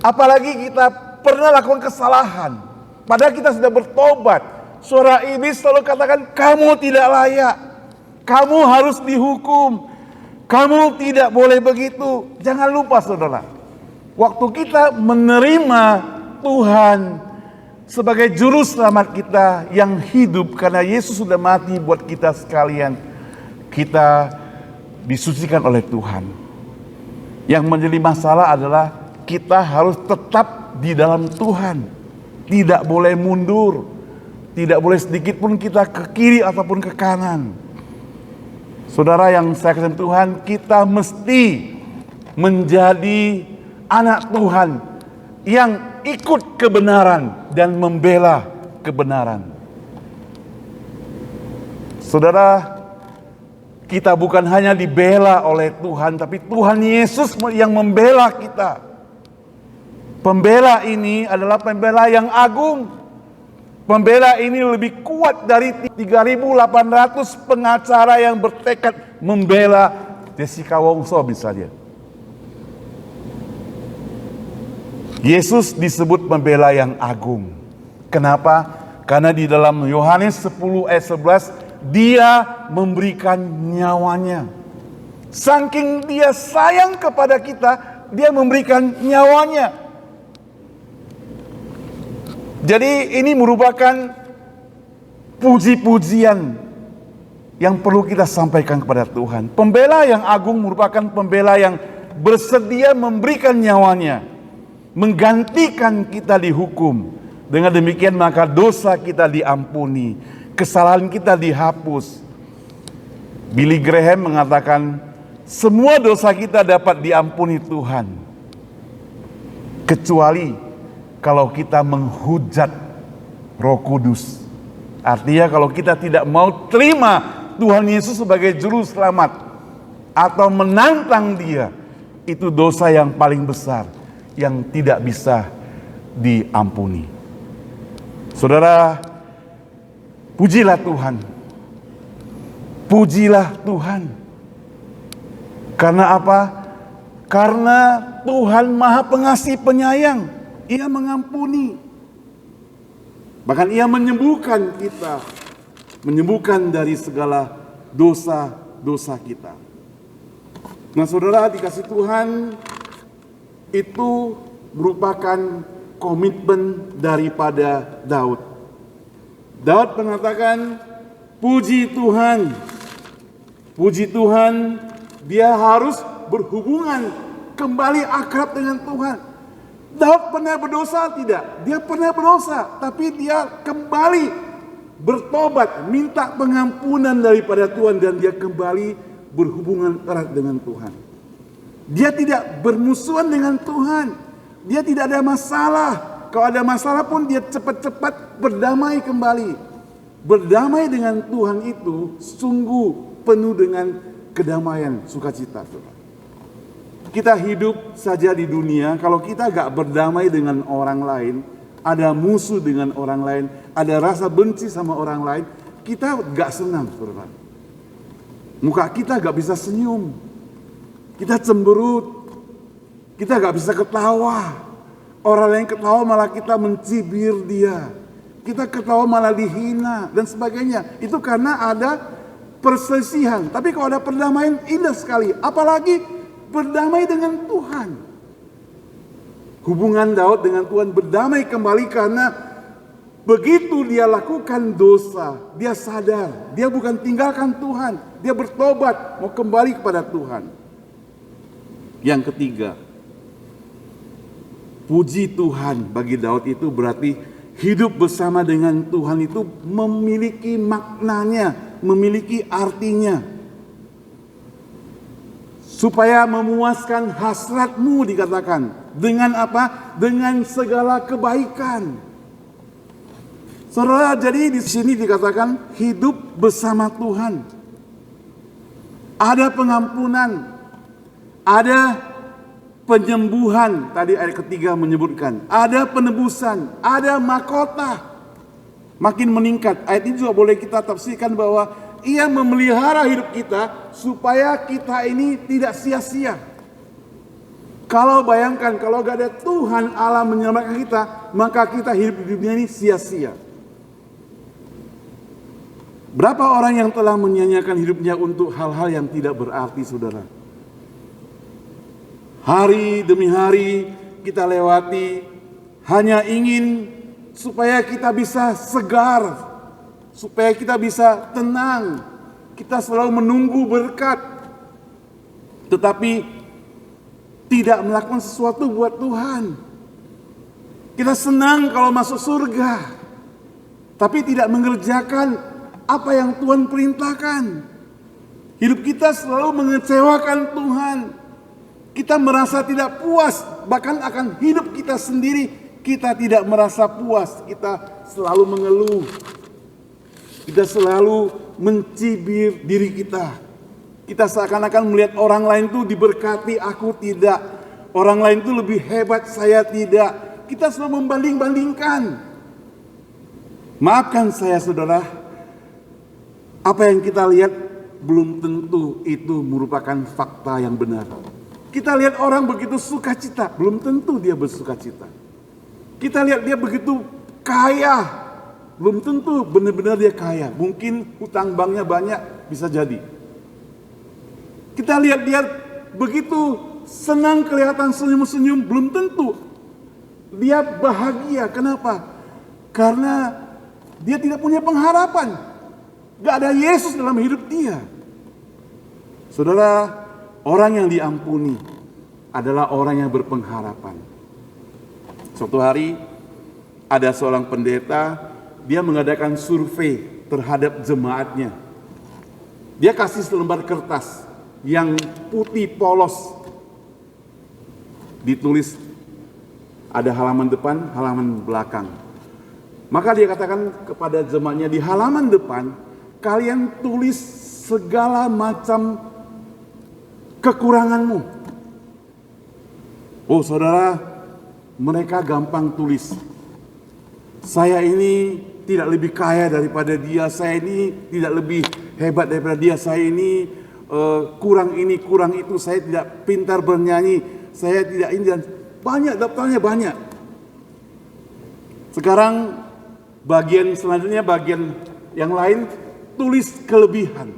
Apalagi kita pernah lakukan kesalahan. Padahal kita sudah bertobat. Suara iblis selalu katakan, kamu tidak layak. Kamu harus dihukum. Kamu tidak boleh begitu. Jangan lupa saudara. Waktu kita menerima Tuhan sebagai juru selamat kita yang hidup. Karena Yesus sudah mati buat kita sekalian. Kita disucikan oleh Tuhan. Yang menjadi masalah adalah kita harus tetap di dalam Tuhan. Tidak boleh mundur. Tidak boleh sedikit pun kita ke kiri ataupun ke kanan. Saudara yang saya kasih Tuhan, kita mesti menjadi anak Tuhan yang ikut kebenaran dan membela kebenaran. Saudara, kita bukan hanya dibela oleh Tuhan, tapi Tuhan Yesus yang membela kita. Pembela ini adalah pembela yang agung. Pembela ini lebih kuat dari 3.800 pengacara yang bertekad membela Jessica Wongso misalnya. Yesus disebut pembela yang agung. Kenapa? Karena di dalam Yohanes 10 ayat 11, dia memberikan nyawanya. Saking dia sayang kepada kita, dia memberikan nyawanya. Jadi ini merupakan puji-pujian yang perlu kita sampaikan kepada Tuhan. Pembela yang agung merupakan pembela yang bersedia memberikan nyawanya, menggantikan kita dihukum. Dengan demikian maka dosa kita diampuni, kesalahan kita dihapus. Billy Graham mengatakan, semua dosa kita dapat diampuni Tuhan, kecuali kalau kita menghujat Roh Kudus. Artinya kalau kita tidak mau terima Tuhan Yesus sebagai juru selamat atau menantang dia, itu dosa yang paling besar yang tidak bisa diampuni. Saudara, pujilah Tuhan. Pujilah Tuhan. Karena apa? Karena Tuhan Maha Pengasih Penyayang. Ia mengampuni. Bahkan ia menyembuhkan kita. Menyembuhkan dari segala dosa-dosa kita. Nah saudara, dikasih Tuhan, itu merupakan komitmen daripada Daud. Daud mengatakan, puji Tuhan. Puji Tuhan, dia harus berhubungan kembali akrab dengan Tuhan. Daud pernah berdosa? Tidak. Dia pernah berdosa, tapi dia kembali bertobat, minta pengampunan daripada Tuhan, dan dia kembali berhubungan erat dengan Tuhan. Dia tidak bermusuhan dengan Tuhan. Dia tidak ada masalah. Kalau ada masalah pun dia cepat-cepat berdamai kembali. Berdamai dengan Tuhan itu sungguh penuh dengan kedamaian, sukacita. Kita hidup saja di dunia, kalau kita gak berdamai dengan orang lain, ada musuh dengan orang lain, ada rasa benci sama orang lain, kita gak senang, saudara. Muka kita gak bisa senyum, kita cemberut, kita gak bisa ketawa. Orang lain ketawa malah kita mencibir dia, kita ketawa malah dihina dan sebagainya. Itu karena ada perselisihan. Tapi kalau ada perdamaian, indah sekali. Apalagi berdamai dengan Tuhan. Hubungan Daud dengan Tuhan berdamai kembali karena begitu dia lakukan dosa, dia sadar, dia bukan tinggalkan Tuhan, dia bertobat, mau kembali kepada Tuhan. Yang ketiga, puji Tuhan bagi Daud itu berarti hidup bersama dengan Tuhan itu memiliki maknanya, memiliki artinya. Supaya memuaskan hasratmu dikatakan. Dengan apa? Dengan segala kebaikan. Saudara, jadi di sini dikatakan hidup bersama Tuhan. Ada pengampunan, ada penyembuhan. Tadi ayat ketiga menyebutkan. Ada penebusan, ada mahkota. Makin meningkat. Ayat ini juga boleh kita tafsirkan bahwa Ia memelihara hidup kita supaya kita ini tidak sia-sia. Kalau bayangkan kalau gak ada Tuhan Allah menyelamatkan kita, maka kita hidup di dunia ini sia-sia. Berapa orang yang telah menyanyiakan hidupnya untuk hal-hal yang tidak berarti, saudara? Hari demi hari kita lewati hanya ingin supaya kita bisa segar, supaya kita bisa tenang. Kita selalu menunggu berkat, tetapi tidak melakukan sesuatu buat Tuhan. Kita senang kalau masuk surga, tapi tidak mengerjakan apa yang Tuhan perintahkan. Hidup kita selalu mengecewakan Tuhan. Kita merasa tidak puas, bahkan akan hidup kita sendiri kita tidak merasa puas. Kita selalu mengeluh. Kita selalu mencibir diri kita. Kita seakan-akan melihat orang lain itu diberkati, aku tidak. Orang lain itu lebih hebat, saya tidak. Kita selalu membanding-bandingkan. Maafkan saya, saudara. Apa yang kita lihat belum tentu itu merupakan fakta yang benar. Kita lihat orang begitu sukacita, belum tentu dia bersukacita. Kita lihat dia begitu kaya, belum tentu benar-benar dia kaya. Mungkin hutang banknya banyak, bisa jadi. Kita lihat dia begitu senang, kelihatan senyum-senyum, belum tentu dia bahagia. Kenapa? Karena dia tidak punya pengharapan. Gak ada Yesus dalam hidup dia. Saudara, orang yang diampuni adalah orang yang berpengharapan. Suatu hari ada seorang pendeta, dia mengadakan survei terhadap jemaatnya. Dia kasih selembar kertas yang putih polos. Ditulis ada halaman depan, halaman belakang. Maka dia katakan kepada jemaatnya, di halaman depan kalian tulis segala macam kekuranganmu. Oh saudara, mereka gampang tulis. Saya ini tidak lebih kaya daripada dia, saya ini tidak lebih hebat daripada dia, saya ini kurang ini, kurang itu, saya tidak pintar bernyanyi, saya tidak ini, dan banyak, daftarnya banyak. Sekarang bagian selanjutnya, bagian yang lain, tulis kelebihan,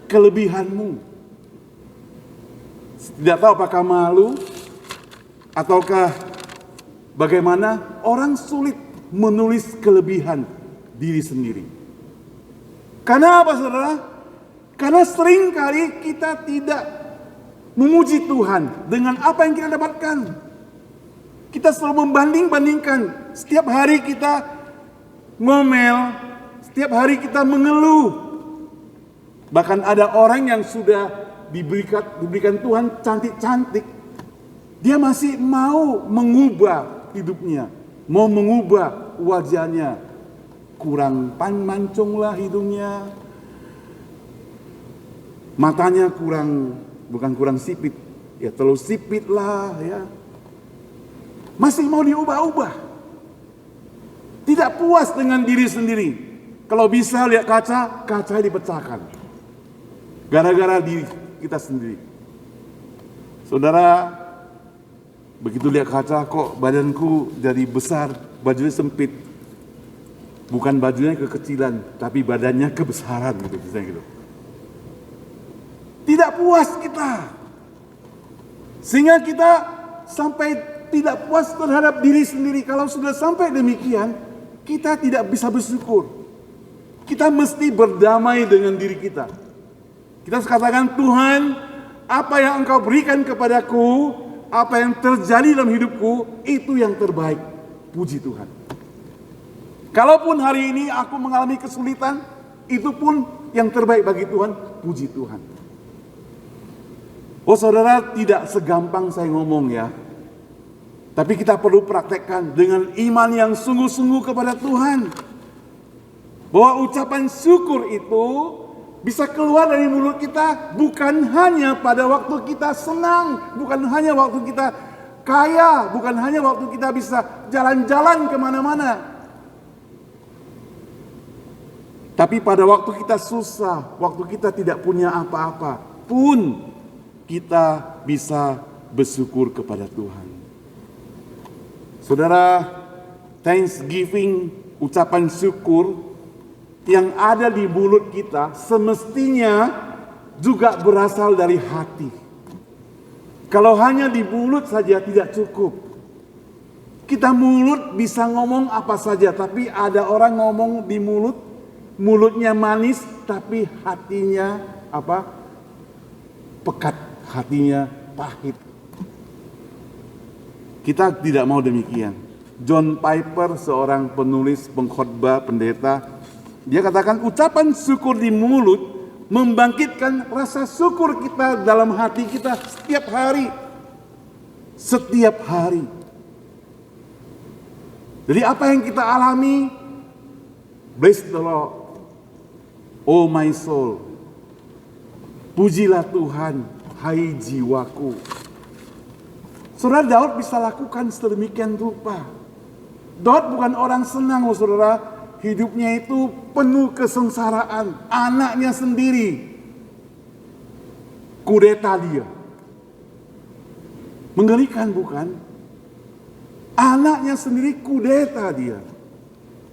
kelebihanmu. Tidak tahu apakah malu ataukah bagaimana, orang sulit menulis kelebihan diri sendiri. Karena apa, saudara? Karena sering kali kita tidak memuji Tuhan dengan apa yang kita dapatkan. Kita selalu membanding-bandingkan. Setiap hari kita ngomel, setiap hari kita mengeluh. Bahkan ada orang yang sudah diberikan Tuhan cantik-cantik, dia masih mau mengubah hidupnya, mau mengubah wajahnya. Kurang mancung lah hidungnya, matanya bukan kurang sipit, ya terlalu sipit lah ya. Masih mau diubah-ubah. Tidak puas dengan diri sendiri. Kalau bisa lihat kaca, kacanya dipecahkan. Gara-gara diri kita sendiri. Saudara, begitu lihat kaca, kok badanku jadi besar, bajunya sempit. Bukan bajunya kekecilan, tapi badannya kebesaran gitu, misalnya gitu. Tidak puas kita. Sehingga kita sampai tidak puas terhadap diri sendiri. Kalau sudah sampai demikian, kita tidak bisa bersyukur. Kita mesti berdamai dengan diri kita. Kita katakan, Tuhan, apa yang Engkau berikan kepadaku, apa yang terjadi dalam hidupku, itu yang terbaik. Puji Tuhan. Kalaupun hari ini aku mengalami kesulitan, itu pun yang terbaik bagi Tuhan. Puji Tuhan. Oh saudara, tidak segampang saya ngomong ya. Tapi kita perlu praktekkan dengan iman yang sungguh-sungguh kepada Tuhan. Bahwa ucapan syukur itu bisa keluar dari mulut kita bukan hanya pada waktu kita senang, bukan hanya waktu kita kaya, bukan hanya waktu kita bisa jalan-jalan kemana-mana. Tapi pada waktu kita susah, waktu kita tidak punya apa-apa pun kita bisa bersyukur kepada Tuhan. Saudara, thanksgiving, ucapan syukur yang ada di mulut kita semestinya juga berasal dari hati. Kalau hanya di mulut saja tidak cukup. Kita mulut bisa ngomong apa saja, tapi ada orang ngomong di mulutnya manis, tapi hatinya pekat, hatinya pahit. Kita tidak mau demikian. John Piper, seorang penulis, pengkhotbah, pendeta, dia katakan ucapan syukur di mulut membangkitkan rasa syukur kita dalam hati kita setiap hari. Setiap hari. Jadi apa yang kita alami, bless the Lord, oh my soul, pujilah Tuhan, hai jiwaku. Saudara, Daud bisa lakukan sedemikian rupa. Daud bukan orang senang, saudara. Hidupnya itu penuh kesengsaraan. Anaknya sendiri kudeta dia. Mengerikan bukan? Anaknya sendiri kudeta dia.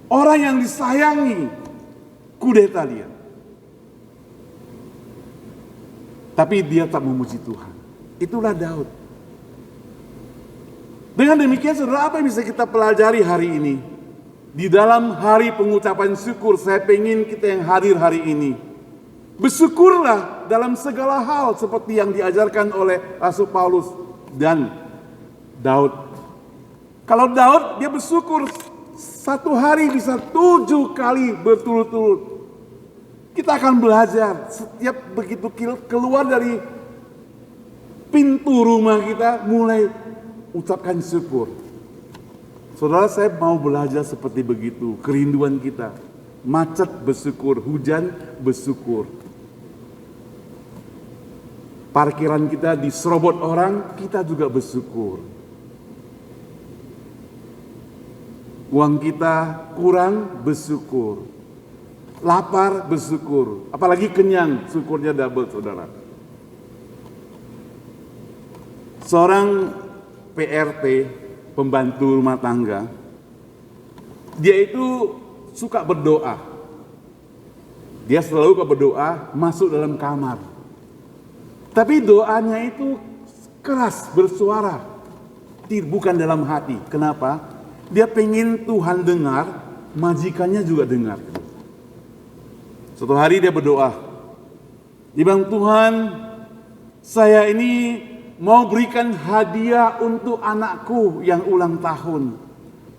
Orang yang disayangi kudeta dia. Tapi dia tak memuji Tuhan. Itulah Daud. Dengan demikian saudara, apa yang bisa kita pelajari hari ini? Di dalam hari pengucapan syukur, saya pengen kita yang hadir hari ini bersyukurlah dalam segala hal seperti yang diajarkan oleh Rasul Paulus dan Daud. Kalau Daud, dia bersyukur satu hari bisa 7 kali berturut-turut. Kita akan belajar setiap begitu keluar dari pintu rumah kita, mulai ucapkan syukur. Saudara, saya mau belajar seperti begitu. Kerinduan kita. Macet bersyukur, hujan bersyukur. Parkiran kita diserobot orang, kita juga bersyukur. Uang kita kurang, bersyukur. Lapar, bersyukur. Apalagi kenyang, syukurnya double, saudara. Seorang PRT, pembantu rumah tangga, dia itu suka berdoa. Dia selalu berdoa masuk dalam kamar. Tapi doanya itu keras, bersuara, bukan dalam hati. Kenapa? Dia pengen Tuhan dengar, majikannya juga dengar. Suatu hari dia berdoa, dia bilang, Tuhan, saya ini mau berikan hadiah untuk anakku yang ulang tahun.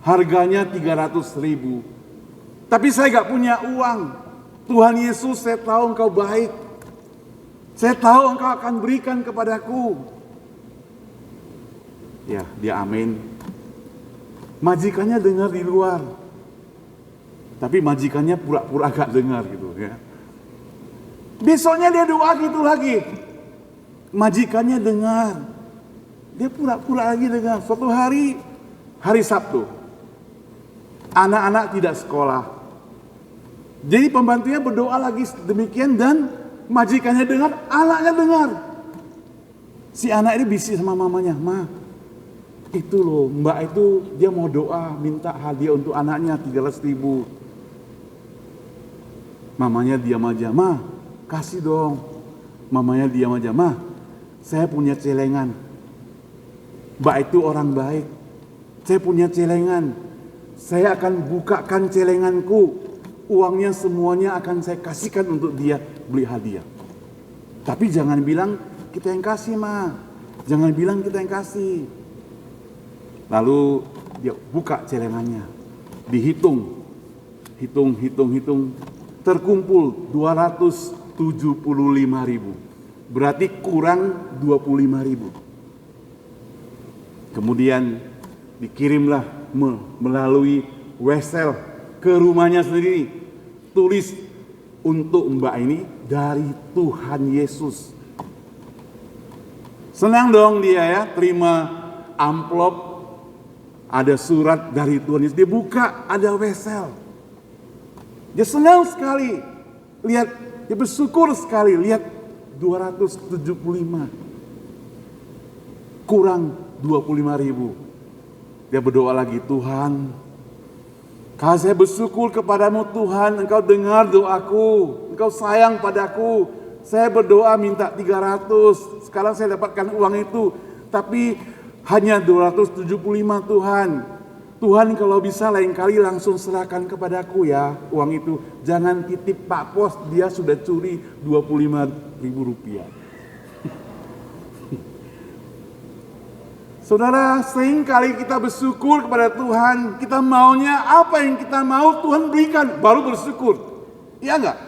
Harganya 300.000. Tapi saya gak punya uang. Tuhan Yesus, saya tahu Engkau baik. Saya tahu Engkau akan berikan kepadaku. Ya, dia amin. Majikannya dengar di luar. Tapi majikannya pura-pura gak dengar gitu ya. Besoknya dia doa gitu lagi. Majikannya dengar. Dia pura-pura lagi dengar. Suatu hari Sabtu. Anak-anak tidak sekolah. Jadi pembantunya berdoa lagi demikian dan majikannya dengar, anaknya dengar. Si anak ini bisik sama mamanya, "Ma, itu loh, mbak itu dia mau doa, minta hadiah untuk anaknya 300.000. Mamanya diam aja, "Ma, kasih dong." Mamanya diam aja, "Ma, saya punya celengan. Mbak itu orang baik. Saya punya celengan. Saya akan bukakan celenganku. Uangnya semuanya akan saya kasihkan untuk dia beli hadiah. Tapi jangan bilang kita yang kasih, Ma. Jangan bilang kita yang kasih." Lalu dia buka celengannya. Dihitung. Hitung. Terkumpul 275.000. Berarti kurang 25.000. Kemudian dikirimlah melalui wesel ke rumahnya sendiri. Tulis untuk mbak ini dari Tuhan Yesus. Senang dong dia ya, terima amplop, ada surat dari Tuhan Yesus. Dia buka, ada wesel. Dia senang sekali. Lihat, dia bersyukur sekali. Lihat 275. Kurang 25.000. Dia berdoa lagi, "Tuhan, kalau saya bersyukur kepadamu Tuhan, Engkau dengar doaku, Engkau sayang padaku. Saya berdoa minta 300, sekarang saya dapatkan uang itu, tapi hanya 275 Tuhan. Tuhan kalau bisa lain kali langsung serahkan kepadaku ya uang itu. Jangan titip Pak Pos, dia sudah curi 25.000 rupiah." Saudara, seringkali kita bersyukur kepada Tuhan, kita maunya apa yang kita mau Tuhan berikan, baru bersyukur. Iya enggak?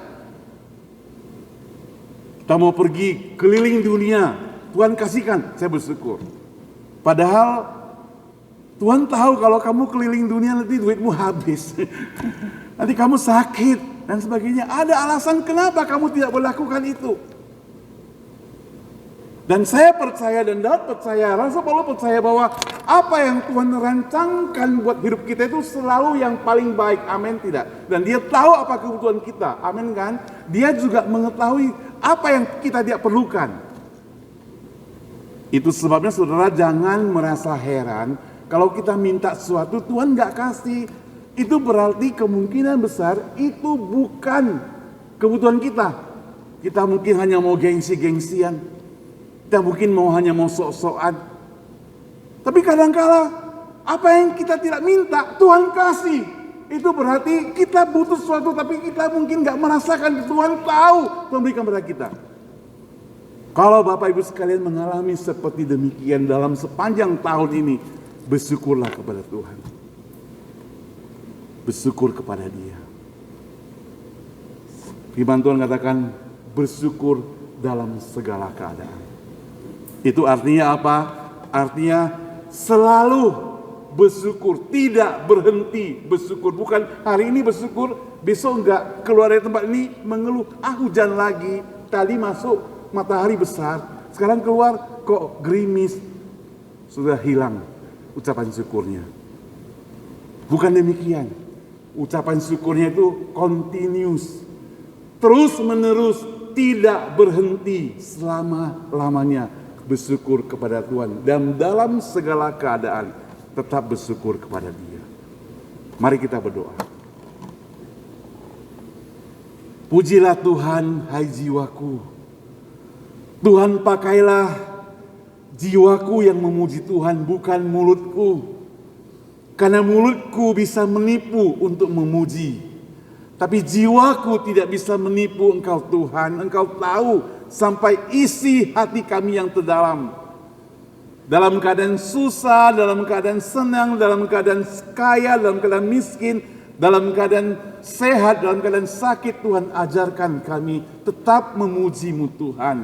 Kita mau pergi keliling dunia, Tuhan kasihkan, saya bersyukur. Padahal Tuhan tahu kalau kamu keliling dunia nanti duitmu habis. Nanti kamu sakit dan sebagainya. Ada alasan kenapa kamu tidak melakukan itu. Dan saya percaya dan Daud percaya, Rasul Paulus percaya bahwa apa yang Tuhan rancangkan buat hidup kita itu selalu yang paling baik. Amin tidak? Dan dia tahu apa kebutuhan kita. Amin kan? Dia juga mengetahui apa yang kita tidak perlukan. Itu sebabnya saudara jangan merasa heran kalau kita minta sesuatu Tuhan gak kasih. Itu berarti kemungkinan besar itu bukan kebutuhan kita. Kita mungkin hanya mau gengsi-gengsian. Kita mungkin hanya mau sok-sokan. Tapi kadang-kala apa yang kita tidak minta Tuhan kasih. Itu berarti kita butuh sesuatu tapi kita mungkin gak merasakan. Tuhan tahu memberikan kepada kita. Kalau Bapak Ibu sekalian mengalami seperti demikian dalam sepanjang tahun ini, bersyukurlah kepada Tuhan. Bersyukur kepada Dia. Firman Tuhan katakan bersyukur dalam segala keadaan. Itu artinya apa? Artinya selalu bersyukur, tidak berhenti bersyukur. Bukan hari ini bersyukur, besok enggak, keluar dari tempat ini mengeluh, hujan lagi, tadi masuk matahari besar, sekarang keluar kok gerimis, sudah hilang ucapan syukurnya. Bukan demikian. Ucapan syukurnya itu continuous, terus menerus, tidak berhenti selama-lamanya. Bersyukur kepada Tuhan dan dalam segala keadaan tetap bersyukur kepada Dia. Mari kita berdoa. Pujilah Tuhan, hai jiwaku. Tuhan, pakailah jiwaku yang memuji Tuhan, bukan mulutku. Karena mulutku bisa menipu untuk memuji. Tapi jiwaku tidak bisa menipu Engkau Tuhan. Engkau tahu sampai isi hati kami yang terdalam. Dalam keadaan susah, dalam keadaan senang, dalam keadaan kaya, dalam keadaan miskin, dalam keadaan sehat, dalam keadaan sakit, Tuhan ajarkan kami tetap memuji-Mu Tuhan.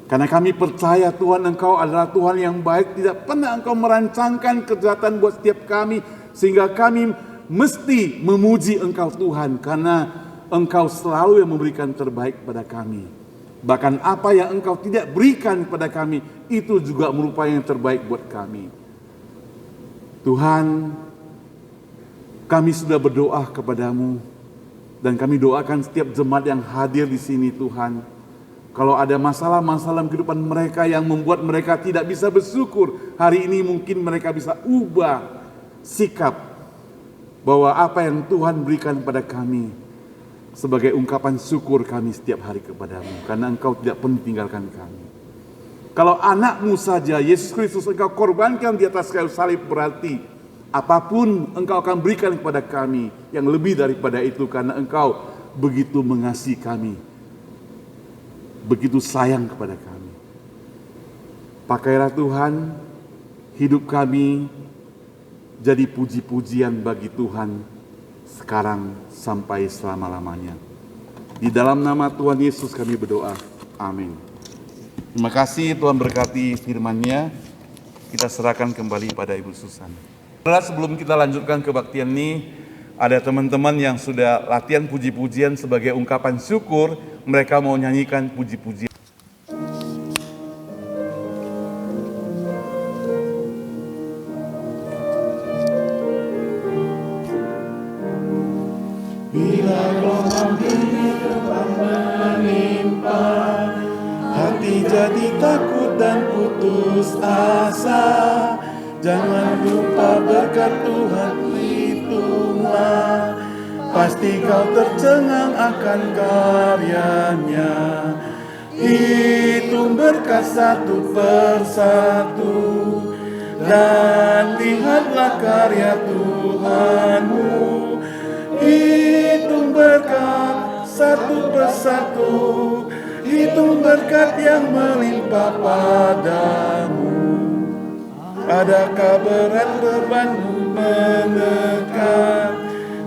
Karena kami percaya Tuhan, Engkau adalah Tuhan yang baik. Tidak pernah Engkau merancangkan kejahatan buat setiap kami, sehingga kami mesti memuji Engkau Tuhan, karena Engkau selalu yang memberikan terbaik pada kami. Bahkan apa yang Engkau tidak berikan pada kami, itu juga merupakan yang terbaik buat kami. Tuhan, kami sudah berdoa kepadamu, dan kami doakan setiap jemaat yang hadir di sini Tuhan. Kalau ada masalah-masalah kehidupan mereka yang membuat mereka tidak bisa bersyukur, hari ini mungkin mereka bisa ubah sikap bahwa apa yang Tuhan berikan pada kami sebagai ungkapan syukur kami setiap hari kepadamu, karena Engkau tidak pernah tinggalkan kami. Kalau anakmu saja, Yesus Kristus, Engkau korbankan di atas kayu salib, berarti apapun Engkau akan berikan kepada kami yang lebih daripada itu, karena Engkau begitu mengasihi kami, begitu sayang kepada kami. Pakailah Tuhan hidup kami jadi puji-pujian bagi Tuhan sekarang sampai selama-lamanya. Di dalam nama Tuhan Yesus kami berdoa. Amin. Terima kasih, Tuhan berkati firman-Nya. Kita serahkan kembali pada Ibu Susan. Sebelum kita lanjutkan kebaktian ini, ada teman-teman yang sudah latihan puji-pujian sebagai ungkapan syukur. Mereka mau nyanyikan puji-pujian. Bila gelombang tinggi telah menimpa, hati jadi takut dan putus asa. Jangan lupa berkat Tuhan hitunglah, pasti kau tercengang akan karyanya. Hitung berkat satu persatu, dan lihatlah karya Tuhanmu. Hitung berkat satu persatu, hitung berkat yang melimpah padamu. Adakah berat bebanmu menekan,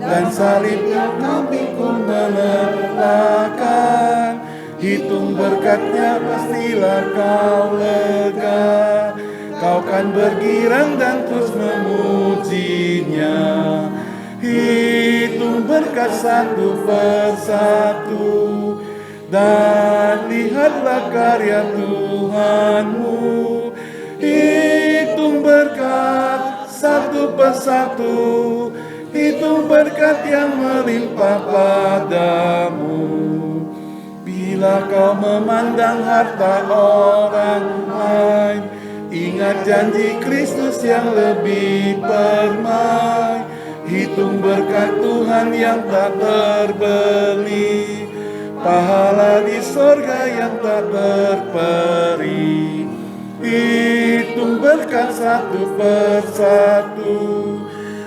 dan salib yang kau pikul melelahkan? Hitung berkatnya, pastilah kau lega. Kau kan bergirang dan terus memujinya. Hitung berkat satu persatu, dan lihatlah karya Tuhanmu. Hitung berkat satu persatu, hitung berkat yang melimpah padamu. Bila kau memandang harta orang lain, ingat janji Kristus yang lebih permai. Hitung berkat Tuhan yang tak terbeli, pahala di sorga yang tak terperi. Hitung berkat satu persatu,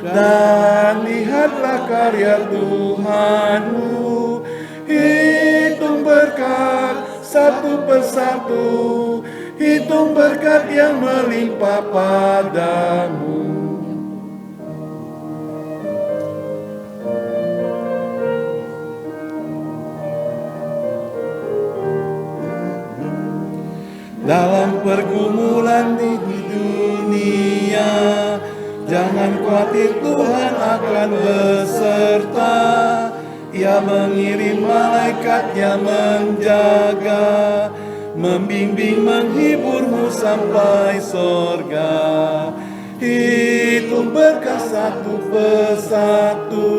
dan lihatlah karya Tuhanmu. Hitung berkat satu persatu, hitung berkat yang melimpah padamu. Dalam pergumulan di dunia, jangan khawatir, Tuhan akan beserta. Ia mengirim malaikatnya menjaga, membimbing, menghiburmu sampai sorga. Hitung berkat satu persatu,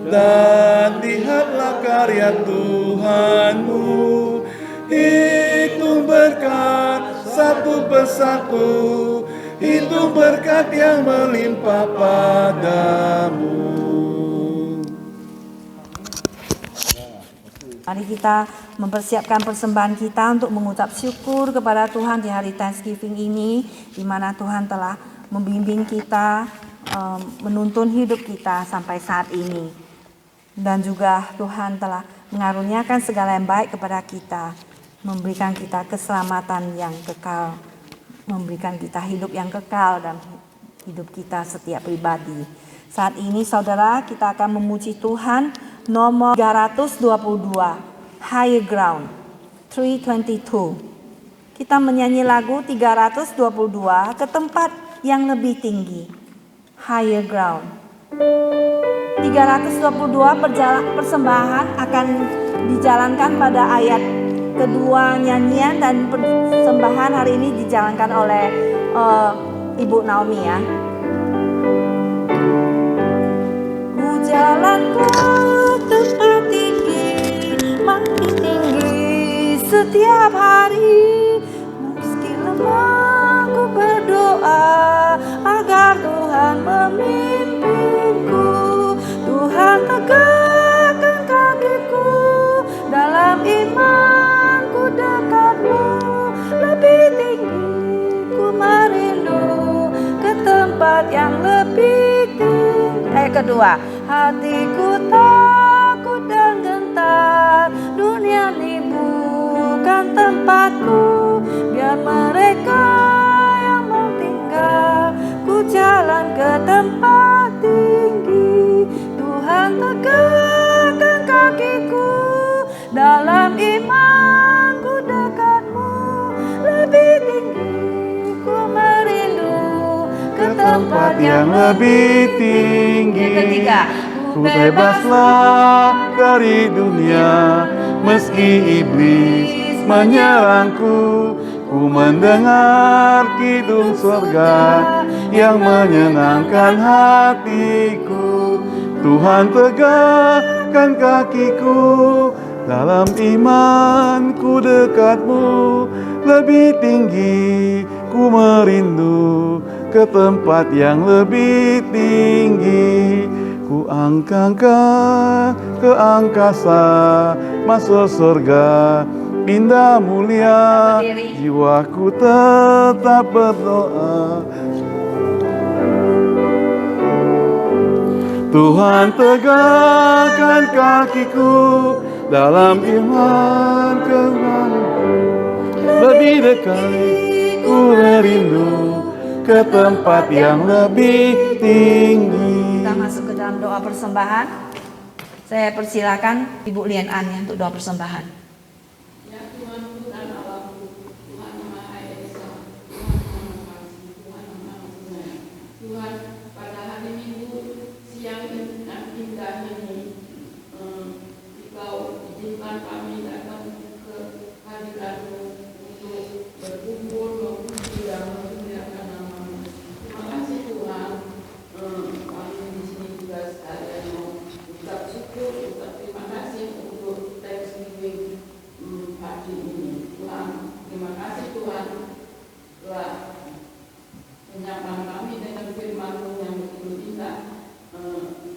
dan lihatlah karya Tuhanmu. Hitung berkat satu persatu, hitung berkat yang melimpah padamu. Mari kita mempersiapkan persembahan kita untuk mengucap syukur kepada Tuhan di hari Thanksgiving ini, di mana Tuhan telah membimbing kita, menuntun hidup kita sampai saat ini. Dan juga Tuhan telah mengaruniakan segala yang baik kepada kita, memberikan kita keselamatan yang kekal, memberikan kita hidup yang kekal dan hidup kita setiap pribadi. Saat ini saudara, kita akan memuji Tuhan nomor 322, Higher Ground, 322. kita menyanyi lagu 322 ke tempat yang lebih tinggi, higher ground. 322 persembahan akan dijalankan pada ayat kedua nyanyian, dan persembahan hari ini dijalankan oleh Ibu Naomi ya. Ku jalan ke tempat tinggi, makin tinggi setiap hari. Meski lemah ku berdoa agar Tuhan memimpinku. Tuhan tegakkan kakiku dalam imanku dekatmu. Lebih tinggi ku merindu ke tempat yang lebih tinggi. Kedua, hatiku takut dan gentar, dunia ini bukan tempatku. Biar mereka yang mau tinggal, ku jalan ke tempat tinggi. Tuhan tegakkan kakiku dalam imanku dekatmu. Lebih tinggi ku merindu ke tempat yang lebih tinggi. Yang ketiga, Ku bebaslah dari dunia, meski iblis menyerangku. Ku mendengar kidung surga yang menyenangkan hatiku. Tuhan tegakkan kakiku dalam imanku dekatmu. Lebih tinggi ku merindu ke tempat yang lebih tinggi. Ku angkat ke angkasa, masuk surga indah mulia. Jiwaku tetap berdoa. Tuhan tegakkan kakiku dalam iman kemampuan. Lebih dekat ku merindu ke tempat yang lebih tinggi. Kita masuk ke dalam doa persembahan. Saya persilakan Ibu Lian An ya untuk doa persembahan. Ya Tuhan, Tuhan Allahku, Tuhan yang Maha Esa, Tuhan yang Maha Kasih, Tuhan yang Maha Penyayang. Tuhan, pada hari Minggu siang yang indah ini, Engkau izinkan kami datang ke hadirat-Mu untuk berkumpul, memuji dan memuliakan nama-Mu. Terima kasih Tuhan. Kami di sini juga sekalian mau ucap syukur, ucap terima kasih untuk Thanksgiving pagi ini. Tuhan, terima kasih Tuhan telah menyapa kami dengan firman-Mu yang begitu indah.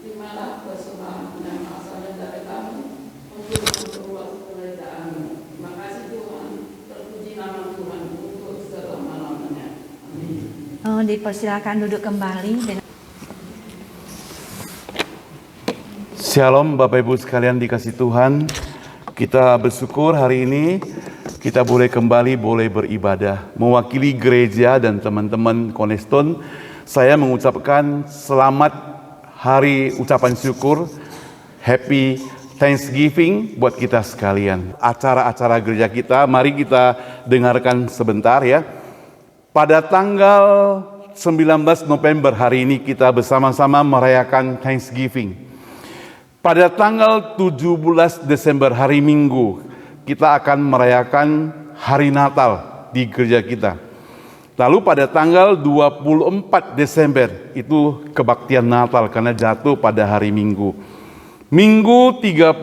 Terimalah persembahan yang asalnya dari kami untuk memperluas kerajaan-Mu. Terima kasih Tuhan, terpuji nama Tuhan untuk selama-lamanya. Amin. Dipersilakan duduk kembali dengan Shalom Bapak Ibu sekalian dikasih Tuhan. Kita bersyukur hari ini kita boleh kembali beribadah. Mewakili gereja dan teman-teman Cornerstone, saya mengucapkan selamat hari ucapan syukur, Happy Thanksgiving buat kita sekalian. Acara-acara gereja kita, mari kita dengarkan sebentar ya. Pada tanggal 19 November hari ini kita bersama-sama merayakan Thanksgiving. Pada tanggal 17 Desember hari Minggu, kita akan merayakan hari Natal di gereja kita. Lalu pada tanggal 24 Desember itu kebaktian Natal karena jatuh pada hari Minggu. Minggu 31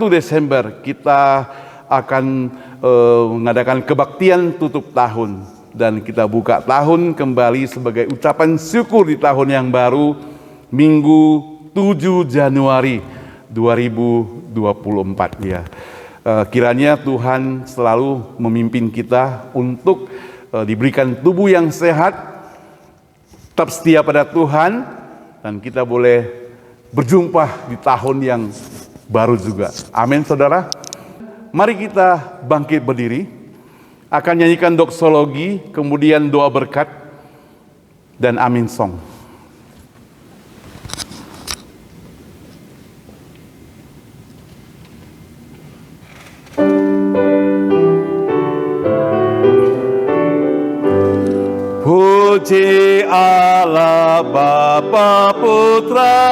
Desember kita akan mengadakan kebaktian tutup tahun. Dan kita buka tahun kembali sebagai ucapan syukur di tahun yang baru, Minggu 7 Januari 2024 ya. Kiranya Tuhan selalu memimpin kita untuk diberikan tubuh yang sehat, tetap setia pada Tuhan, dan kita boleh berjumpa di tahun yang baru juga. Amin saudara. Mari kita bangkit berdiri, akan nyanyikan doksologi, kemudian doa berkat, dan amin song. Allah Bapa Putra,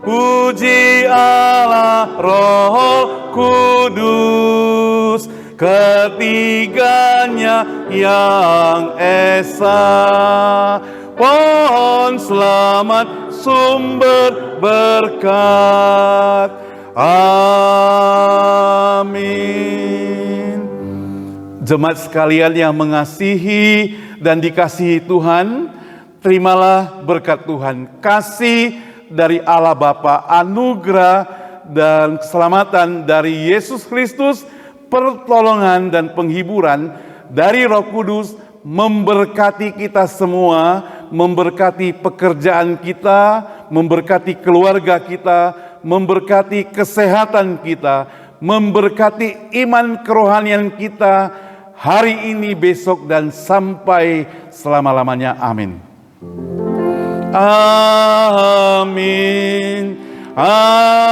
puji Allah Roh Kudus, ketiganya yang esa. Pohon selamat sumber berkat. Amin. Jemaat sekalian yang mengasihi dan dikasihi Tuhan, terimalah berkat Tuhan, kasih dari Allah Bapa, anugerah dan keselamatan dari Yesus Kristus, pertolongan dan penghiburan dari Roh Kudus memberkati kita semua, memberkati pekerjaan kita, memberkati keluarga kita, memberkati kesehatan kita, memberkati iman kerohanian kita hari ini, besok, dan sampai selama-lamanya. Amin. Amin. Amin.